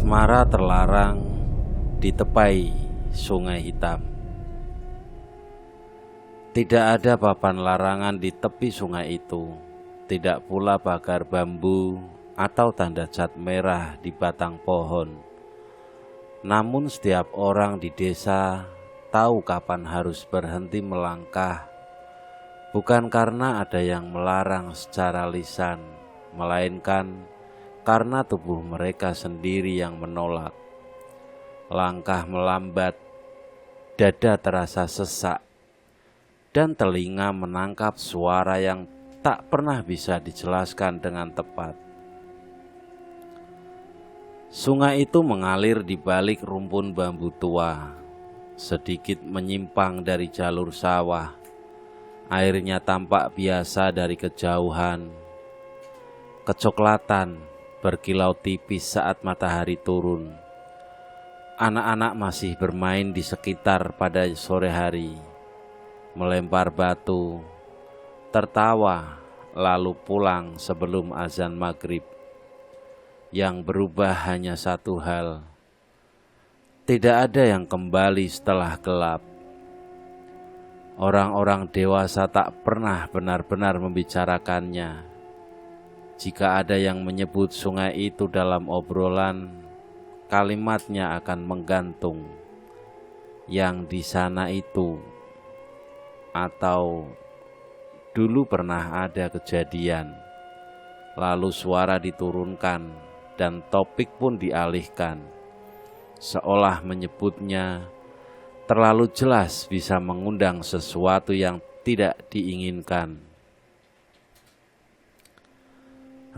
Asmara terlarang di tepai Sungai Hitam. Tidak ada papan larangan di tepi sungai itu, tidak pula pagar bambu atau tanda cat merah di batang pohon. Namun setiap orang di desa tahu kapan harus berhenti melangkah, bukan karena ada yang melarang secara lisan, melainkan karena tubuh mereka sendiri yang menolak. Langkah melambat, dada terasa sesak, dan telinga menangkap suara yang tak pernah bisa dijelaskan dengan tepat. Sungai itu mengalir di balik rumpun bambu tua, sedikit menyimpang dari jalur sawah. Airnya tampak biasa dari kejauhan, kecoklatan, berkilau tipis saat matahari turun. Anak-anak masih bermain di sekitar pada sore hari, melempar batu, tertawa, lalu pulang sebelum azan maghrib. Yang berubah hanya satu hal, tidak ada yang kembali setelah gelap. Orang-orang dewasa tak pernah benar-benar membicarakannya. Jika ada yang menyebut sungai itu dalam obrolan, kalimatnya akan menggantung. Yang di sana itu, atau dulu pernah ada kejadian, lalu suara diturunkan dan topik pun dialihkan, seolah menyebutnya terlalu jelas bisa mengundang sesuatu yang tidak diinginkan.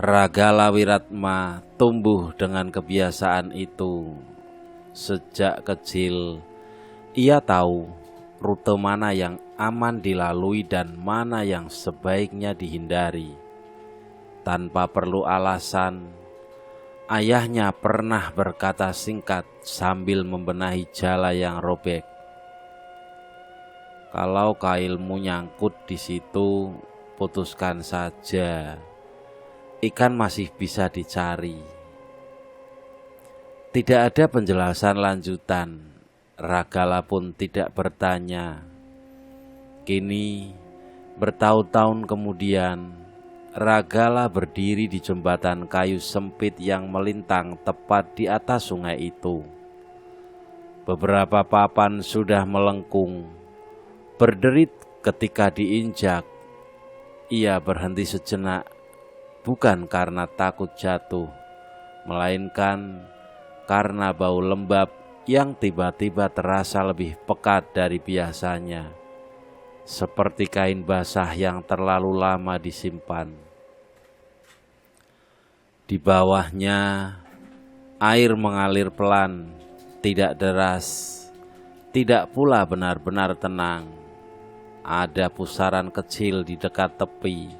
Ragala Wiratma tumbuh dengan kebiasaan itu. Sejak kecil, ia tahu rute mana yang aman dilalui dan mana yang sebaiknya dihindari. Tanpa perlu alasan, ayahnya pernah berkata singkat sambil membenahi jala yang robek. Kalau kailmu nyangkut di situ, putuskan saja. Ikan masih bisa dicari. Tidak ada penjelasan lanjutan. Ragala pun tidak bertanya. Kini, bertahun-tahun kemudian, Ragala berdiri di jembatan kayu sempit yang melintang tepat di atas sungai itu. Beberapa papan sudah melengkung, berderit ketika diinjak. Ia berhenti sejenak, bukan karena takut jatuh, melainkan karena bau lembab yang tiba-tiba terasa lebih pekat dari biasanya, seperti kain basah yang terlalu lama disimpan. Di bawahnya, air mengalir pelan, tidak deras, tidak pula benar-benar tenang. Ada pusaran kecil di dekat tepi,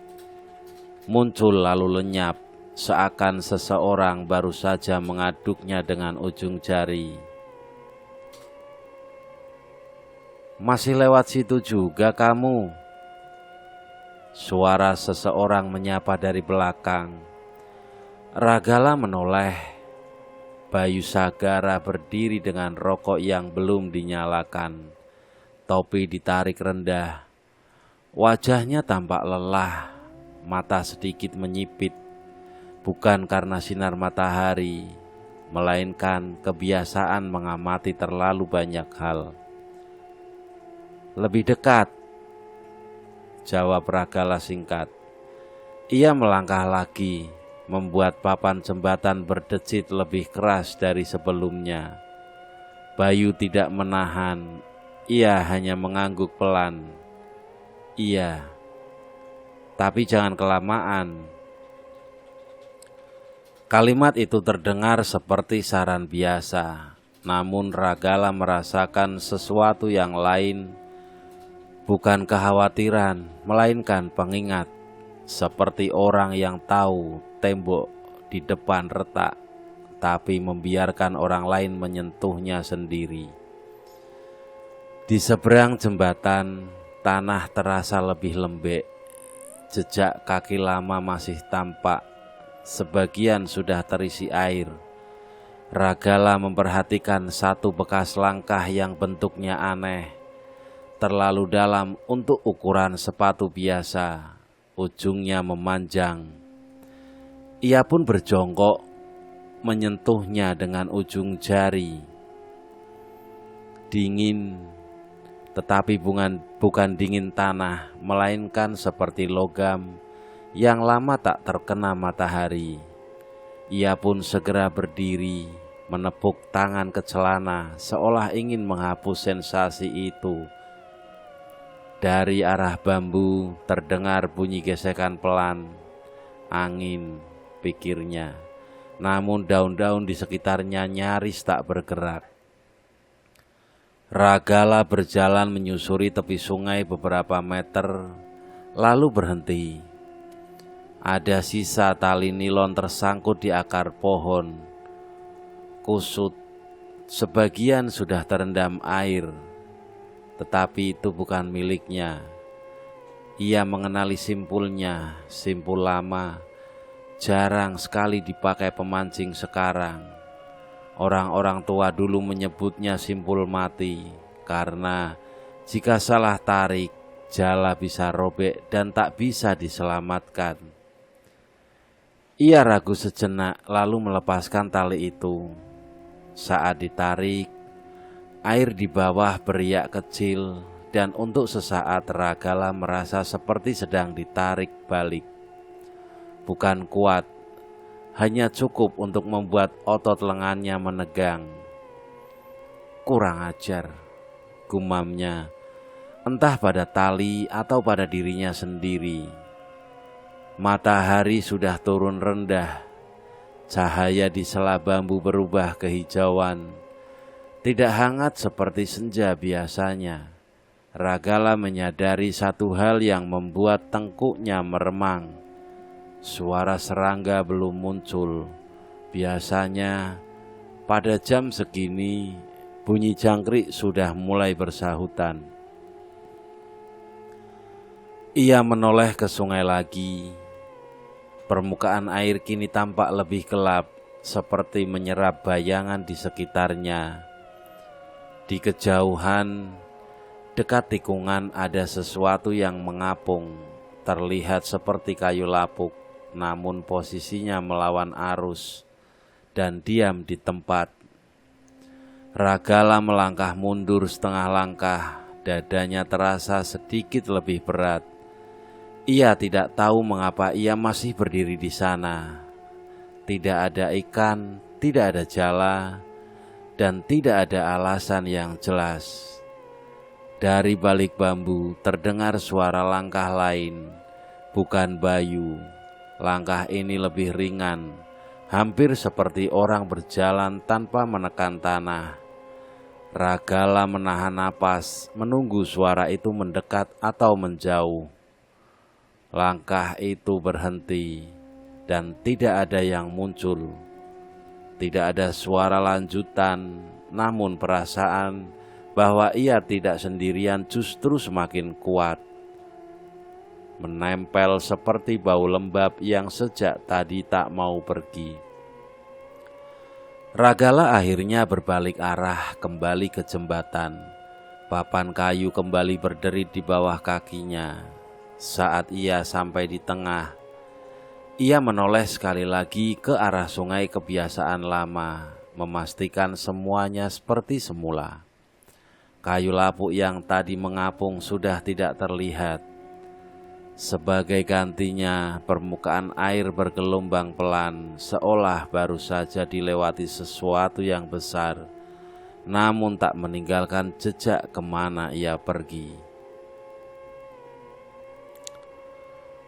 muncul lalu lenyap, seakan seseorang baru saja mengaduknya dengan ujung jari. Masih lewat situ juga kamu? Suara seseorang menyapa dari belakang. Ragala menoleh. Bayu Sagara berdiri dengan rokok yang belum dinyalakan. Topi ditarik rendah. Wajahnya tampak lelah. Mata sedikit menyipit, bukan karena sinar matahari, melainkan kebiasaan mengamati terlalu banyak hal. Lebih dekat, jawab Ragala singkat. Ia melangkah lagi, membuat papan jembatan berdecit lebih keras dari sebelumnya. Bayu tidak menahan, ia hanya mengangguk pelan. Iya, tapi jangan kelamaan. Kalimat itu terdengar seperti saran biasa, namun Ragala merasakan sesuatu yang lain, bukan kekhawatiran, melainkan pengingat, seperti orang yang tahu tembok di depan retak, tapi membiarkan orang lain menyentuhnya sendiri. Di seberang jembatan, tanah terasa lebih lembek. Jejak kaki lama masih tampak, sebagian sudah terisi air. Ragala memperhatikan satu bekas langkah yang bentuknya aneh, terlalu dalam untuk ukuran sepatu biasa, ujungnya memanjang. Ia pun berjongkok, menyentuhnya dengan ujung jari. Dingin, tetapi bukan dingin tanah, melainkan seperti logam yang lama tak terkena matahari. Ia pun segera berdiri, menepuk tangan ke celana, seolah ingin menghapus sensasi itu. Dari arah bambu terdengar bunyi gesekan pelan. Angin, pikirnya. Namun daun-daun di sekitarnya nyaris tak bergerak. Ragala berjalan menyusuri tepi sungai beberapa meter, lalu berhenti. Ada sisa tali nilon tersangkut di akar pohon. Kusut, sebagian sudah terendam air, tetapi itu bukan miliknya. Ia mengenali simpulnya, simpul lama, jarang sekali dipakai pemancing sekarang. Orang-orang tua dulu menyebutnya simpul mati, karena jika salah tarik, jala bisa robek dan tak bisa diselamatkan. Ia ragu sejenak lalu melepaskan tali itu. Saat ditarik, air di bawah beriak kecil dan untuk sesaat Ragala merasa seperti sedang ditarik balik. Bukan kuat, hanya cukup untuk membuat otot lengannya menegang. Kurang ajar, gumamnya, entah pada tali atau pada dirinya sendiri. Matahari sudah turun rendah, cahaya di sela bambu berubah kehijauan. Tidak hangat seperti senja biasanya. Ragala menyadari satu hal yang membuat tengkuknya meremang. Suara serangga belum muncul. Biasanya pada jam segini bunyi jangkrik sudah mulai bersahutan. Ia menoleh ke sungai lagi. Permukaan air kini tampak lebih gelap, seperti menyerap bayangan di sekitarnya. Di kejauhan, dekat tikungan ada sesuatu yang mengapung, terlihat seperti kayu lapuk, namun posisinya melawan arus dan diam di tempat. Ragala melangkah mundur setengah langkah, dadanya terasa sedikit lebih berat. Ia tidak tahu mengapa ia masih berdiri di sana. Tidak ada ikan, tidak ada jala, dan tidak ada alasan yang jelas. Dari balik bambu terdengar suara langkah lain, bukan Bayu. Langkah ini lebih ringan, hampir seperti orang berjalan tanpa menekan tanah. Ragala menahan napas, menunggu suara itu mendekat atau menjauh. Langkah itu berhenti dan tidak ada yang muncul. Tidak ada suara lanjutan, namun perasaan bahwa ia tidak sendirian justru semakin kuat. Menempel seperti bau lembab yang sejak tadi tak mau pergi. Ragala akhirnya berbalik arah kembali ke jembatan. Papan kayu kembali berderit di bawah kakinya. Saat ia sampai di tengah, ia menoleh sekali lagi ke arah sungai kebiasaan lama, memastikan semuanya seperti semula. Kayu lapuk yang tadi mengapung sudah tidak terlihat. Sebagai gantinya, permukaan air bergelombang pelan, seolah baru saja dilewati sesuatu yang besar, namun tak meninggalkan jejak kemana ia pergi.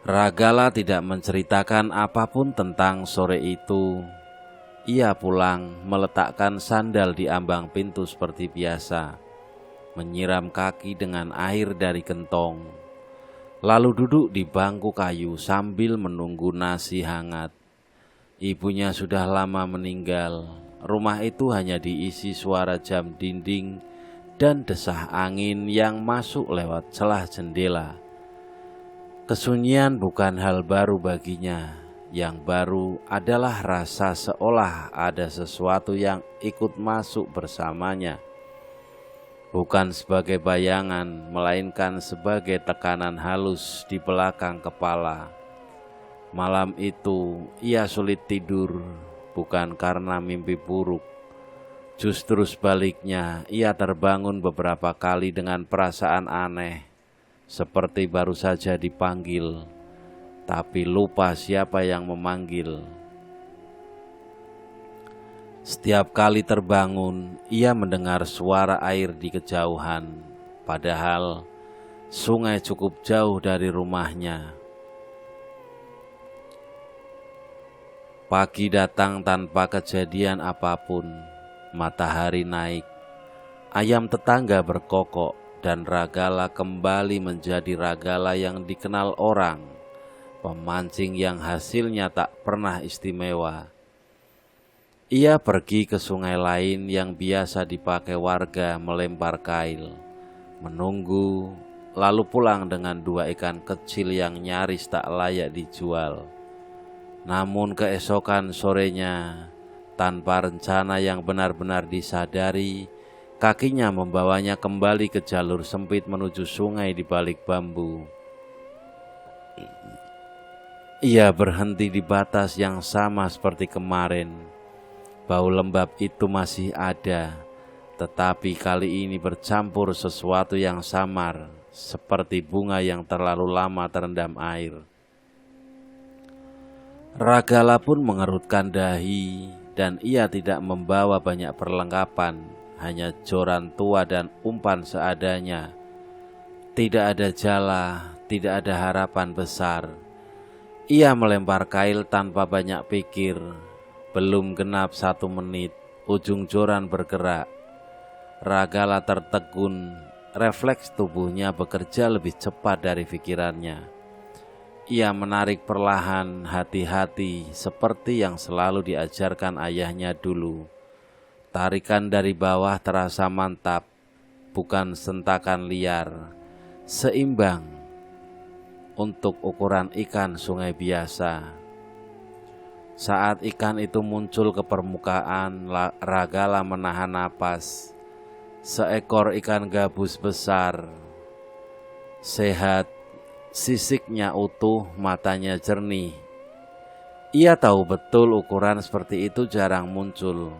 Ragala tidak menceritakan apapun tentang sore itu. Ia pulang, meletakkan sandal di ambang pintu seperti biasa, menyiram kaki dengan air dari gentong, lalu duduk di bangku kayu sambil menunggu nasi hangat. Ibunya sudah lama meninggal. Rumah itu hanya diisi suara jam dinding dan desah angin yang masuk lewat celah jendela. Kesunyian bukan hal baru baginya. Yang baru adalah rasa seolah ada sesuatu yang ikut masuk bersamanya, bukan sebagai bayangan, melainkan sebagai tekanan halus di belakang kepala. Malam itu ia sulit tidur, bukan karena mimpi buruk. Justru sebaliknya, ia terbangun beberapa kali dengan perasaan aneh, seperti baru saja dipanggil, tapi lupa siapa yang memanggil. Setiap kali terbangun, ia mendengar suara air di kejauhan, padahal sungai cukup jauh dari rumahnya. Pagi datang tanpa kejadian apapun. Matahari naik, ayam tetangga berkokok, dan Ragala kembali menjadi Ragala yang dikenal orang, pemancing yang hasilnya tak pernah istimewa. Ia pergi ke sungai lain yang biasa dipakai warga melempar kail, menunggu, lalu pulang dengan 2 ikan kecil yang nyaris tak layak dijual. Namun keesokan sorenya, tanpa rencana yang benar-benar disadari, kakinya membawanya kembali ke jalur sempit menuju sungai di balik bambu. Ia berhenti di batas yang sama seperti kemarin. Bau lembab itu masih ada, tetapi kali ini bercampur sesuatu yang samar, seperti bunga yang terlalu lama terendam air. Ragala pun mengerutkan dahi, dan ia tidak membawa banyak perlengkapan, hanya joran tua dan umpan seadanya. Tidak ada jala, tidak ada harapan besar. Ia melempar kail tanpa banyak pikir. Belum genap 1 menit, ujung joran bergerak. Ragala tertegun, refleks tubuhnya bekerja lebih cepat dari pikirannya. Ia menarik perlahan, hati-hati, seperti yang selalu diajarkan ayahnya dulu. Tarikan dari bawah terasa mantap, bukan sentakan liar, seimbang untuk ukuran ikan sungai biasa. Saat ikan itu muncul ke permukaan, Ragala menahan napas. Seekor ikan gabus besar, sehat, sisiknya utuh, matanya jernih. Ia tahu betul ukuran seperti itu jarang muncul,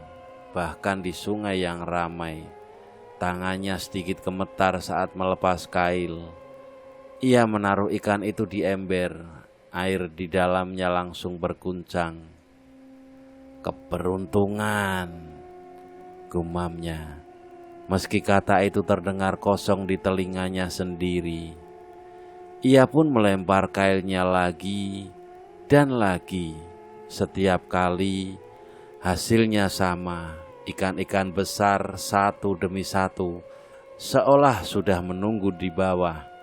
bahkan di sungai yang ramai. Tangannya sedikit gemetar saat melepas kail. Ia menaruh ikan itu di ember, air di dalamnya langsung berguncang. Keberuntungan, gumamnya, meski kata itu terdengar kosong di telinganya sendiri. Ia pun melempar kailnya lagi dan lagi. Setiap kali hasilnya sama, ikan-ikan besar satu demi satu, seolah sudah menunggu di bawah.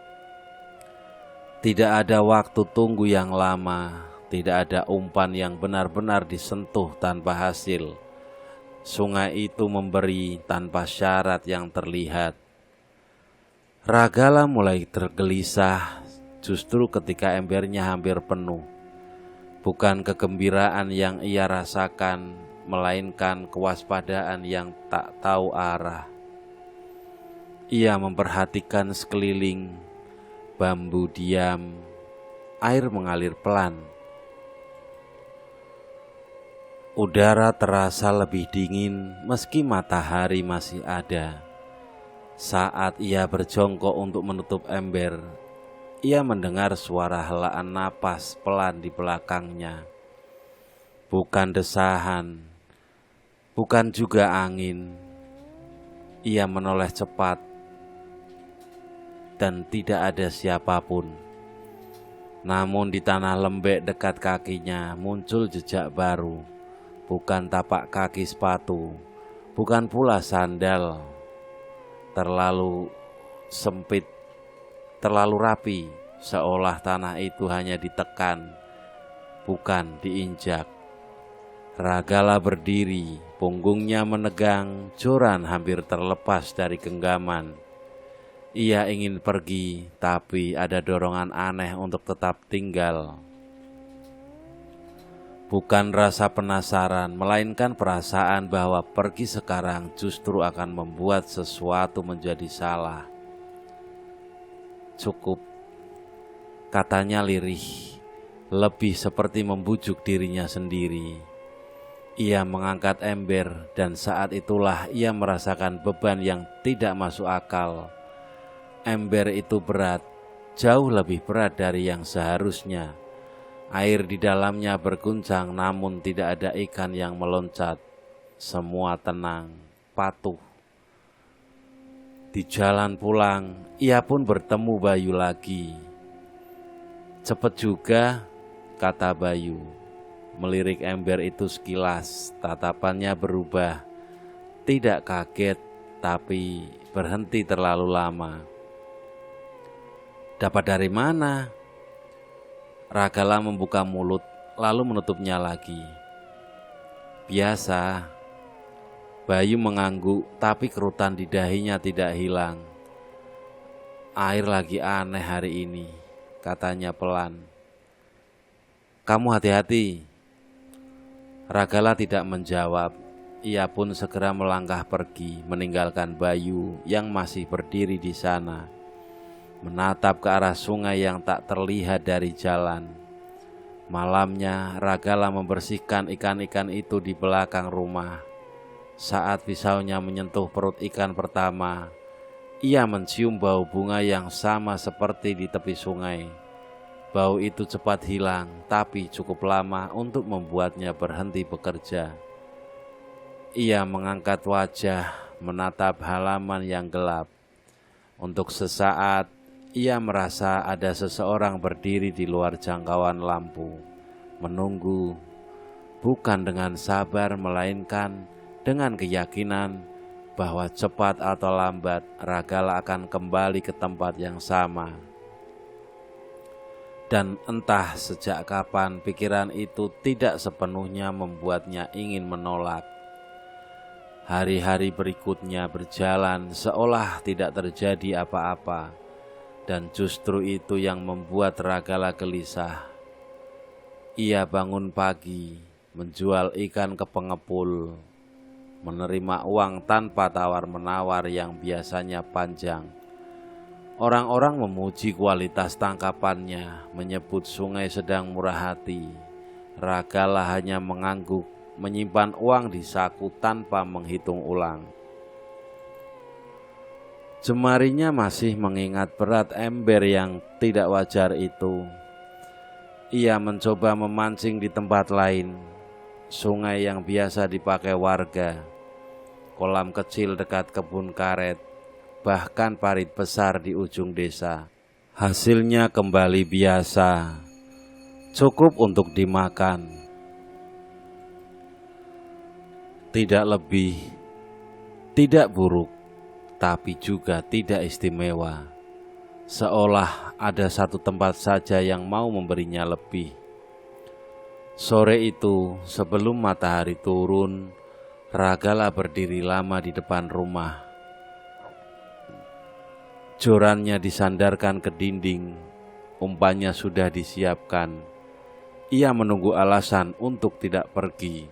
Tidak ada waktu tunggu yang lama, tidak ada umpan yang benar-benar disentuh tanpa hasil. Sungai itu memberi tanpa syarat yang terlihat. Ragala mulai tergelisah justru ketika embernya hampir penuh. Bukan kegembiraan yang ia rasakan, melainkan kewaspadaan yang tak tahu arah. Ia memperhatikan sekeliling, bambu diam, air mengalir pelan. Udara terasa lebih dingin meski matahari masih ada. Saat ia berjongkok untuk menutup ember, ia mendengar suara helaan napas pelan di belakangnya. Bukan desahan, bukan juga angin. Ia menoleh cepat dan tidak ada siapapun. Namun di tanah lembek dekat kakinya muncul jejak baru. Bukan tapak kaki sepatu, bukan pula sandal. Terlalu sempit, terlalu rapi, seolah tanah itu hanya ditekan, bukan diinjak. Ragala berdiri, punggungnya menegang, joran hampir terlepas dari genggaman. Ia ingin pergi, tapi ada dorongan aneh untuk tetap tinggal. Bukan rasa penasaran, melainkan perasaan bahwa pergi sekarang justru akan membuat sesuatu menjadi salah. Cukup, katanya lirih, lebih seperti membujuk dirinya sendiri. Ia mengangkat ember dan saat itulah ia merasakan beban yang tidak masuk akal. Ember itu berat, jauh lebih berat dari yang seharusnya. Air di dalamnya berguncang namun tidak ada ikan yang meloncat. Semua tenang, patuh. Di jalan pulang, ia pun bertemu Bayu lagi. "Cepet juga," kata Bayu. Melirik ember itu sekilas, tatapannya berubah. Tidak kaget, tapi berhenti terlalu lama. "Dapat dari mana?" Ragala membuka mulut, lalu menutupnya lagi. "Biasa." Bayu mengangguk, tapi kerutan di dahinya tidak hilang. "Air lagi aneh hari ini," katanya pelan. "Kamu hati-hati." Ragala tidak menjawab. Ia pun segera melangkah pergi, meninggalkan Bayu yang masih berdiri di sana, menatap ke arah sungai yang tak terlihat dari jalan. Malamnya Ragala membersihkan ikan-ikan itu di belakang rumah. Saat pisaunya menyentuh perut ikan pertama, ia mencium bau bunga yang sama seperti di tepi sungai. Bau itu cepat hilang, tapi cukup lama untuk membuatnya berhenti bekerja. Ia mengangkat wajah, menatap halaman yang gelap. Untuk sesaat, ia merasa ada seseorang berdiri di luar jangkauan lampu, menunggu, bukan dengan sabar melainkan dengan keyakinan bahwa cepat atau lambat Ragala akan kembali ke tempat yang sama. Dan entah sejak kapan pikiran itu tidak sepenuhnya membuatnya ingin menolak. Hari-hari berikutnya berjalan seolah tidak terjadi apa-apa. Dan justru itu yang membuat Ragala gelisah. Ia bangun pagi, menjual ikan ke pengepul, menerima uang tanpa tawar-menawar yang biasanya panjang. Orang-orang memuji kualitas tangkapannya, menyebut sungai sedang murah hati. Ragala hanya mengangguk, menyimpan uang di saku tanpa menghitung ulang. Jemarinya masih mengingat berat ember yang tidak wajar itu. Ia mencoba memancing di tempat lain, sungai yang biasa dipakai warga, kolam kecil dekat kebun karet, bahkan parit besar di ujung desa. Hasilnya kembali biasa, cukup untuk dimakan. Tidak lebih, tidak buruk, tapi juga tidak istimewa. Seolah ada satu tempat saja yang mau memberinya lebih. Sore itu, sebelum matahari turun, Ragala berdiri lama di depan rumah. Jorannya disandarkan ke dinding, umpannya sudah disiapkan. Ia menunggu alasan untuk tidak pergi.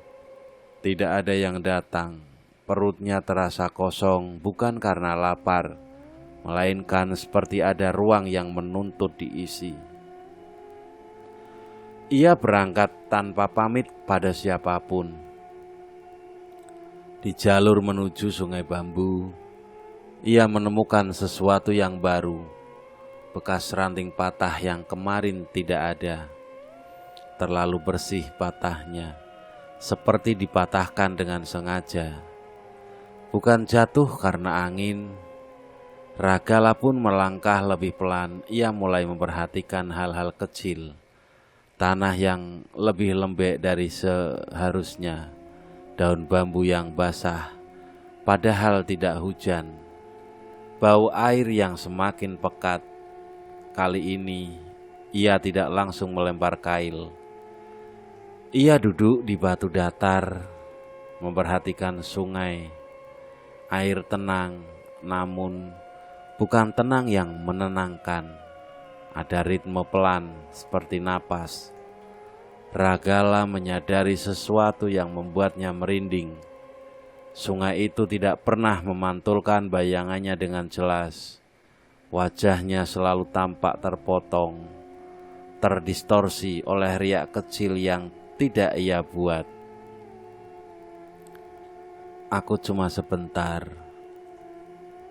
Tidak ada yang datang. Perutnya terasa kosong bukan karena lapar, melainkan seperti ada ruang yang menuntut diisi. Ia berangkat tanpa pamit pada siapapun. Di jalur menuju Sungai Bambu, ia menemukan sesuatu yang baru, bekas ranting patah yang kemarin tidak ada. Terlalu bersih patahnya, seperti dipatahkan dengan sengaja. Bukan jatuh karena angin. Ragala pun melangkah lebih pelan. Ia mulai memperhatikan hal-hal kecil. Tanah yang lebih lembek dari seharusnya, daun bambu yang basah, padahal tidak hujan, bau air yang semakin pekat. Kali ini ia tidak langsung melempar kail. Ia duduk di batu datar, memperhatikan sungai. Air tenang, namun bukan tenang yang menenangkan. Ada ritme pelan seperti napas. Ragala menyadari sesuatu yang membuatnya merinding. Sungai itu tidak pernah memantulkan bayangannya dengan jelas. Wajahnya selalu tampak terpotong, terdistorsi oleh riak kecil yang tidak ia buat. "Aku cuma sebentar,"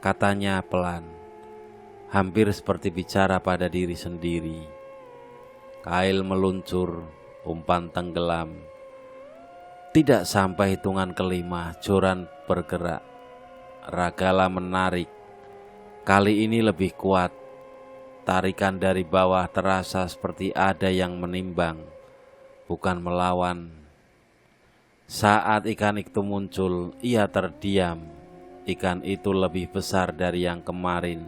katanya pelan, hampir seperti bicara pada diri sendiri. Kail meluncur, umpan tenggelam. Tidak sampai hitungan kelima, joran bergerak. Ragala menarik. Kali ini lebih kuat. Tarikan dari bawah terasa seperti ada yang menimbang, bukan melawan. Saat ikan itu muncul, ia terdiam. Ikan itu lebih besar dari yang kemarin.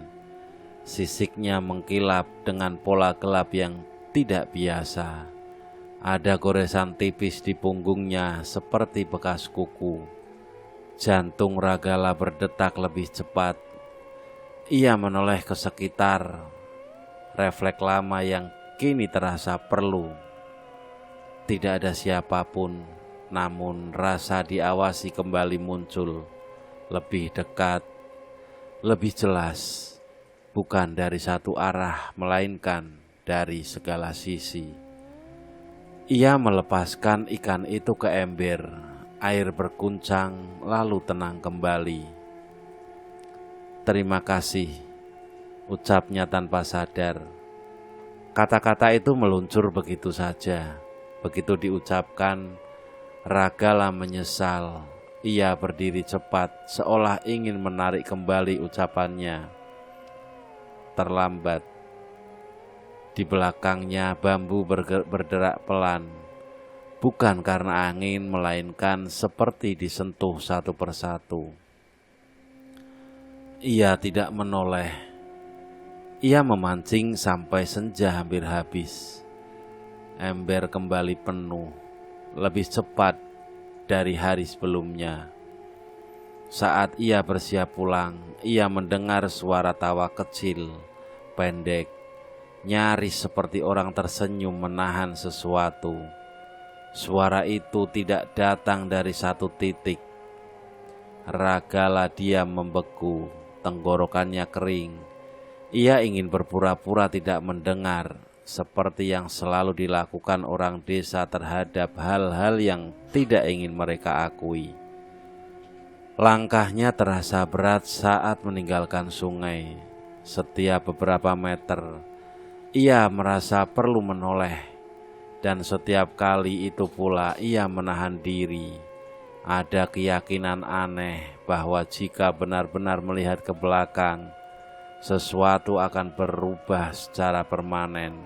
Sisiknya mengkilap dengan pola gelap yang tidak biasa. Ada goresan tipis di punggungnya seperti bekas kuku. Jantung Ragala berdetak lebih cepat. Ia menoleh ke sekitar, refleks lama yang kini terasa perlu. Tidak ada siapapun, namun rasa diawasi kembali muncul, lebih dekat, lebih jelas, bukan dari satu arah, melainkan dari segala sisi. Ia melepaskan ikan itu ke ember, air berguncang lalu tenang kembali. "Terima kasih," ucapnya tanpa sadar. Kata-kata itu meluncur begitu saja. Begitu diucapkan, Ragala menyesal. Ia berdiri cepat, seolah ingin menarik kembali ucapannya. Terlambat. Di belakangnya bambu bergerak pelan, bukan karena angin, melainkan seperti disentuh satu persatu. Ia tidak menoleh. Ia memancing sampai senja hampir habis. Ember kembali penuh, lebih cepat dari hari sebelumnya. Saat ia bersiap pulang, ia mendengar suara tawa kecil, pendek, nyaris seperti orang tersenyum menahan sesuatu. Suara itu tidak datang dari satu titik. Ragala diam membeku, tenggorokannya kering. Ia ingin berpura-pura tidak mendengar, seperti yang selalu dilakukan orang desa terhadap hal-hal yang tidak ingin mereka akui. Langkahnya terasa berat saat meninggalkan sungai. Setiap beberapa meter, ia merasa perlu menoleh, dan setiap kali itu pula ia menahan diri. Ada keyakinan aneh bahwa jika benar-benar melihat ke belakang, sesuatu akan berubah secara permanen.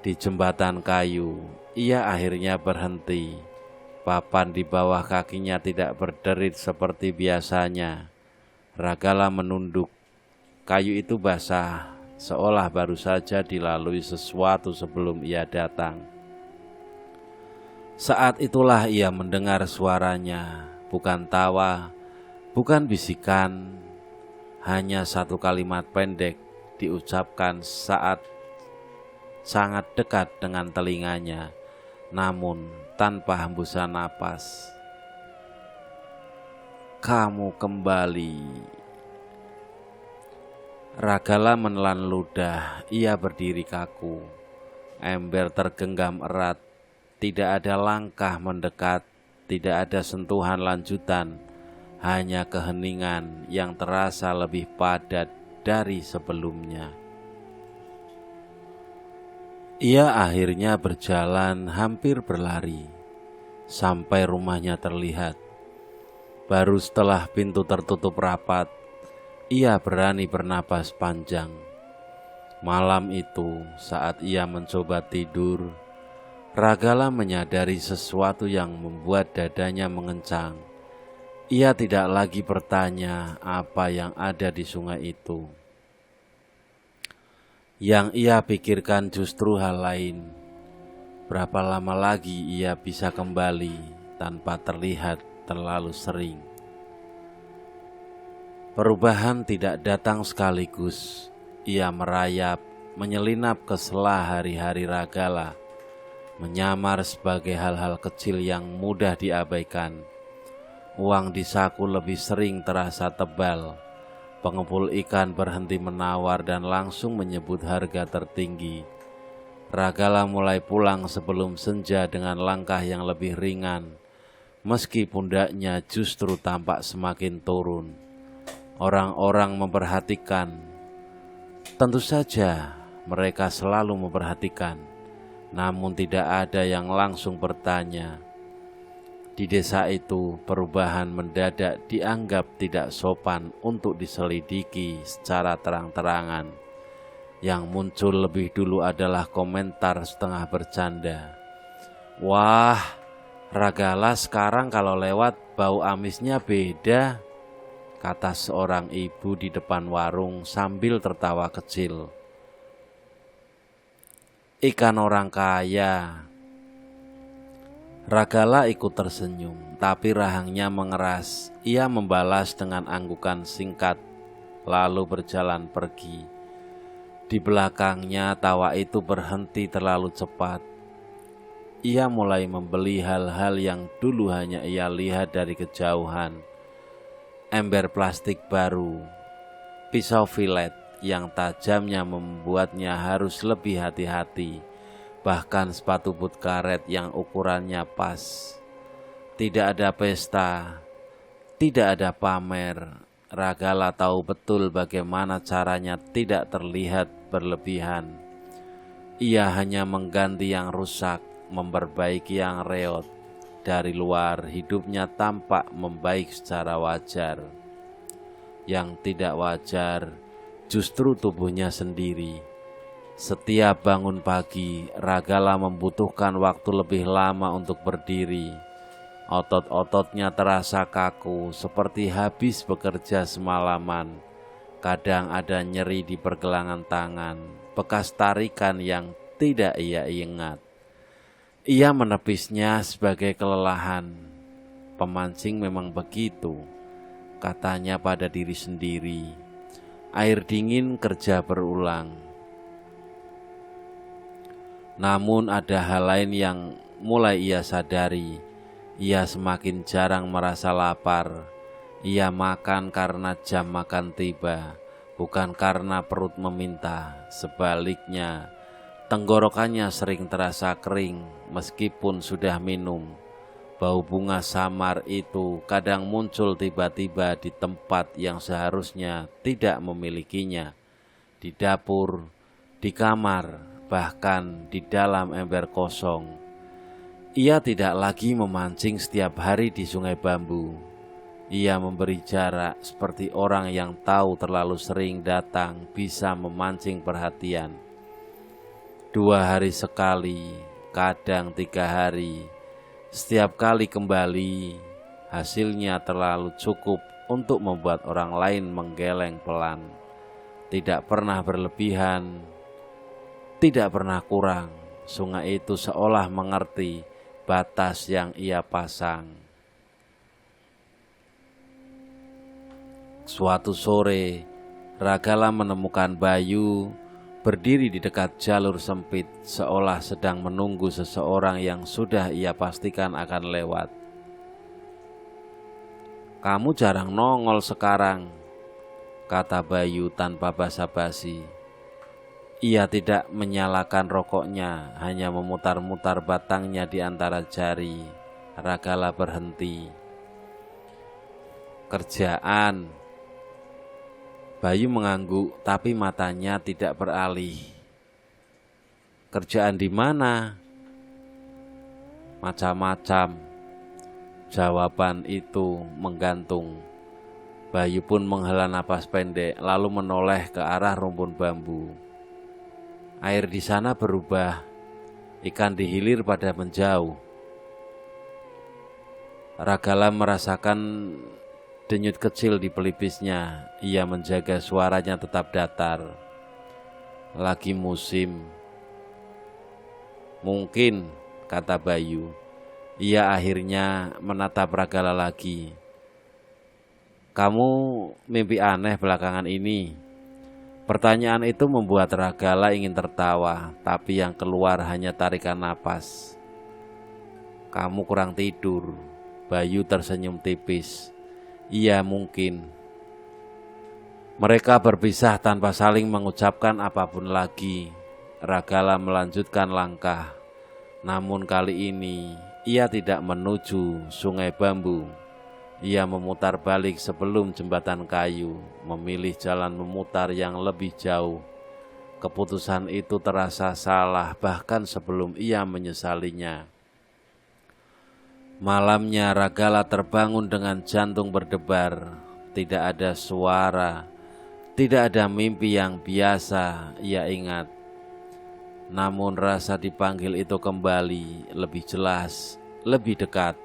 Di jembatan kayu, ia akhirnya berhenti. Papan di bawah kakinya tidak berderit seperti biasanya. Ragala menunduk. Kayu itu basah, seolah baru saja dilalui sesuatu sebelum ia datang. Saat itulah ia mendengar suaranya, bukan tawa, bukan bisikan, hanya satu kalimat pendek diucapkan saat sangat dekat dengan telinganya, namun tanpa hembusan napas. "Kamu kembali." Ragala menelan ludah, ia berdiri kaku. Ember tergenggam erat. Tidak ada langkah mendekat, tidak ada sentuhan lanjutan, hanya keheningan yang terasa lebih padat dari sebelumnya. Ia akhirnya berjalan hampir berlari, sampai rumahnya terlihat. Baru setelah pintu tertutup rapat, ia berani bernapas panjang. Malam itu, saat ia mencoba tidur, Ragala menyadari sesuatu yang membuat dadanya mengencang. Ia tidak lagi bertanya apa yang ada di sungai itu. Yang ia pikirkan justru hal lain. Berapa lama lagi ia bisa kembali tanpa terlihat terlalu sering. Perubahan tidak datang sekaligus. Ia merayap, menyelinap ke sela hari-hari Ragala. menyamar sebagai hal-hal kecil yang mudah diabaikan. Uang di saku lebih sering terasa tebal. Pengepul ikan berhenti menawar dan langsung menyebut harga tertinggi. Ragala mulai pulang sebelum senja dengan langkah yang lebih ringan, meski pundaknya justru tampak semakin turun. Orang-orang memperhatikan. Tentu saja mereka selalu memperhatikan, namun tidak ada yang langsung bertanya. Di desa itu, perubahan mendadak dianggap tidak sopan untuk diselidiki secara terang-terangan. Yang muncul lebih dulu adalah komentar setengah bercanda. "Wah, Ragala sekarang kalau lewat bau amisnya beda," kata seorang ibu di depan warung sambil tertawa kecil. "Ikan orang kaya." Ragala ikut tersenyum, tapi rahangnya mengeras. Ia membalas dengan anggukan singkat, lalu berjalan pergi. Di belakangnya tawa itu berhenti terlalu cepat. Ia mulai membeli hal-hal yang dulu hanya ia lihat dari kejauhan. Ember plastik baru, pisau filet yang tajamnya membuatnya harus lebih hati-hati. Bahkan sepatu boot karet yang ukurannya pas. Tidak ada pesta, tidak ada pamer. Ragala tahu betul bagaimana caranya tidak terlihat berlebihan. Ia hanya mengganti yang rusak, memperbaiki yang reot. Dari luar hidupnya tampak membaik secara wajar. Yang tidak wajar justru tubuhnya sendiri. Setiap bangun pagi, Ragala membutuhkan waktu lebih lama untuk berdiri. Otot-ototnya terasa kaku, seperti habis bekerja semalaman. Kadang ada nyeri di pergelangan tangan, bekas tarikan yang tidak ia ingat. Ia menepisnya sebagai kelelahan. Pemancing memang begitu, katanya pada diri sendiri. Air dingin kerja berulang. Namun ada hal lain yang mulai ia sadari. Ia semakin jarang merasa lapar. Ia makan karena jam makan tiba, bukan karena perut meminta. Sebaliknya, tenggorokannya sering terasa kering meskipun sudah minum. Bau bunga samar itu kadang muncul tiba-tiba di tempat yang seharusnya tidak memilikinya. Di dapur, di kamar, bahkan di dalam ember kosong. Ia tidak lagi memancing setiap hari di Sungai Bambu. Ia memberi jarak seperti orang yang tahu terlalu sering datang bisa memancing perhatian. 2 hari sekali, kadang 3 hari. Setiap kali kembali, hasilnya terlalu cukup untuk membuat orang lain menggeleng pelan. Tidak pernah berlebihan, tidak pernah kurang. Sungai itu seolah mengerti batas yang ia pasang. Suatu sore, Ragala menemukan Bayu berdiri di dekat jalur sempit, seolah sedang menunggu seseorang yang sudah ia pastikan akan lewat. "Kamu jarang nongol sekarang," kata Bayu tanpa basa-basi. Ia tidak menyalakan rokoknya, hanya memutar-mutar batangnya di antara jari. Ragala berhenti. "Kerjaan." Bayu mengangguk, tapi matanya tidak beralih. "Kerjaan di mana?" "Macam-macam." Jawaban itu menggantung. Bayu pun menghela napas pendek, lalu menoleh ke arah rumpun bambu. Air di sana berubah, ikan dihilir pada menjauh. Ragala merasakan denyut kecil di pelipisnya. Ia menjaga suaranya tetap datar. "Lagi musim." "Mungkin," kata Bayu. Ia akhirnya menatap Ragala lagi. "Kamu mimpi aneh belakangan ini?" Pertanyaan itu membuat Ragala ingin tertawa, tapi yang keluar hanya tarikan napas. Kamu kurang tidur. Bayu tersenyum tipis. Iya mungkin. Mereka berpisah tanpa saling mengucapkan apapun lagi. Ragala melanjutkan langkah. Namun kali ini ia tidak menuju Sungai Bambu. Ia memutar balik sebelum jembatan kayu, memilih jalan memutar yang lebih jauh. Keputusan itu terasa salah bahkan sebelum ia menyesalinya. Malamnya Ragala terbangun dengan jantung berdebar. Tidak ada suara, tidak ada mimpi yang biasa ia ingat. Namun rasa dipanggil itu kembali, lebih jelas, lebih dekat.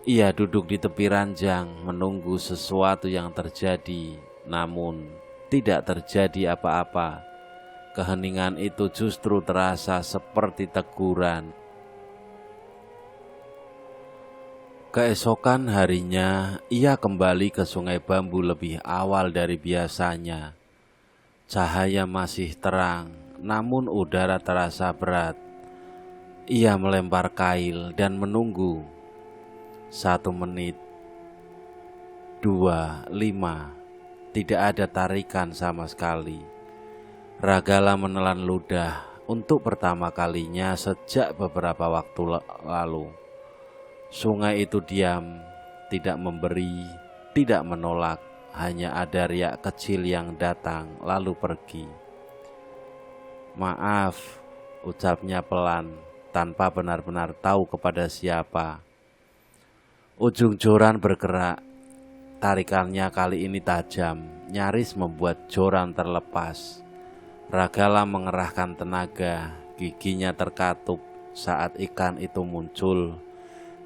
Ia duduk di tepi ranjang menunggu sesuatu yang terjadi, namun tidak terjadi apa-apa. Keheningan itu justru terasa seperti teguran. Keesokan harinya, ia kembali ke Sungai Bambu lebih awal dari biasanya. Cahaya masih terang, namun udara terasa berat. Ia melempar kail dan menunggu. 1 menit, 2, 5, tidak ada tarikan sama sekali. Ragala menelan ludah untuk pertama kalinya sejak beberapa waktu lalu. Sungai itu diam, tidak memberi, tidak menolak, hanya ada riak kecil yang datang lalu pergi. Maaf, ucapnya pelan, tanpa benar-benar tahu kepada siapa. Ujung joran bergerak, tarikannya kali ini tajam, nyaris membuat joran terlepas. Ragala mengerahkan tenaga, giginya terkatup saat ikan itu muncul.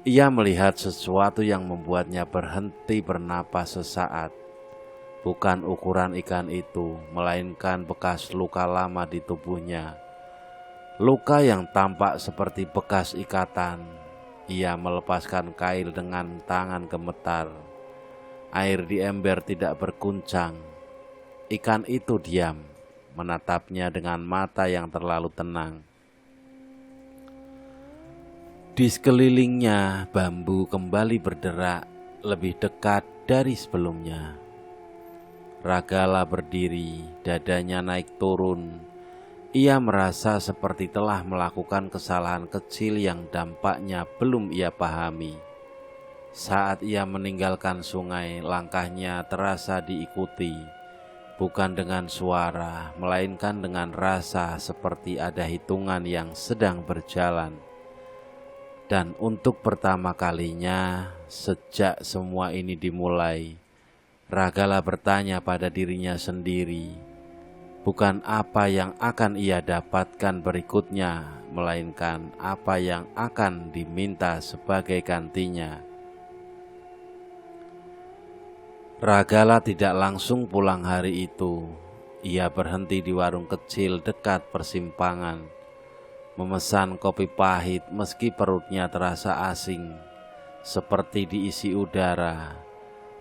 Ia melihat sesuatu yang membuatnya berhenti bernapas sesaat. Bukan ukuran ikan itu, melainkan bekas luka lama di tubuhnya. Luka yang tampak seperti bekas ikatan. Ia melepaskan kail dengan tangan gemetar. Air di ember tidak berguncang. Ikan itu diam, menatapnya dengan mata yang terlalu tenang. Di sekelilingnya, bambu kembali berderak, lebih dekat dari sebelumnya. Ragala berdiri, dadanya naik turun. Ia merasa seperti telah melakukan kesalahan kecil yang dampaknya belum ia pahami. Saat ia meninggalkan sungai, langkahnya terasa diikuti, bukan dengan suara, melainkan dengan rasa seperti ada hitungan yang sedang berjalan. Dan untuk pertama kalinya sejak semua ini dimulai, Ragala bertanya pada dirinya sendiri, bukan apa yang akan ia dapatkan berikutnya, melainkan apa yang akan diminta sebagai gantinya. Ragala tidak langsung pulang hari itu. Ia berhenti di warung kecil dekat persimpangan, memesan kopi pahit meski perutnya terasa asing, seperti diisi udara.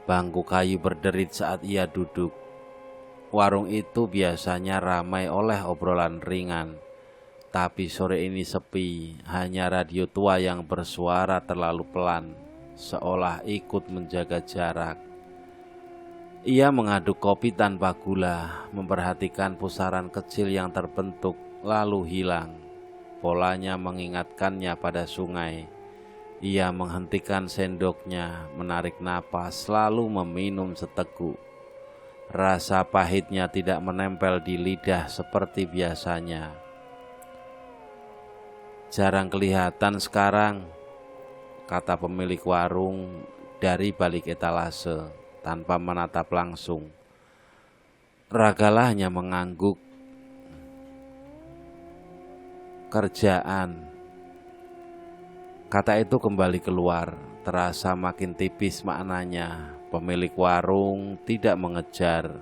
Bangku kayu berderit saat ia duduk. Warung itu biasanya ramai oleh obrolan ringan, tapi sore ini sepi, hanya radio tua yang bersuara terlalu pelan, seolah ikut menjaga jarak. Ia mengaduk kopi tanpa gula, memperhatikan pusaran kecil yang terbentuk lalu hilang. Polanya mengingatkannya pada sungai. Ia menghentikan sendoknya, menarik napas, lalu meminum seteguk. Rasa pahitnya tidak menempel di lidah seperti biasanya. Jarang kelihatan sekarang, kata pemilik warung dari balik etalase, tanpa menatap langsung. Ragala hanya mengangguk. Kerjaan, kata itu kembali keluar, terasa makin tipis maknanya. Pemilik warung tidak mengejar.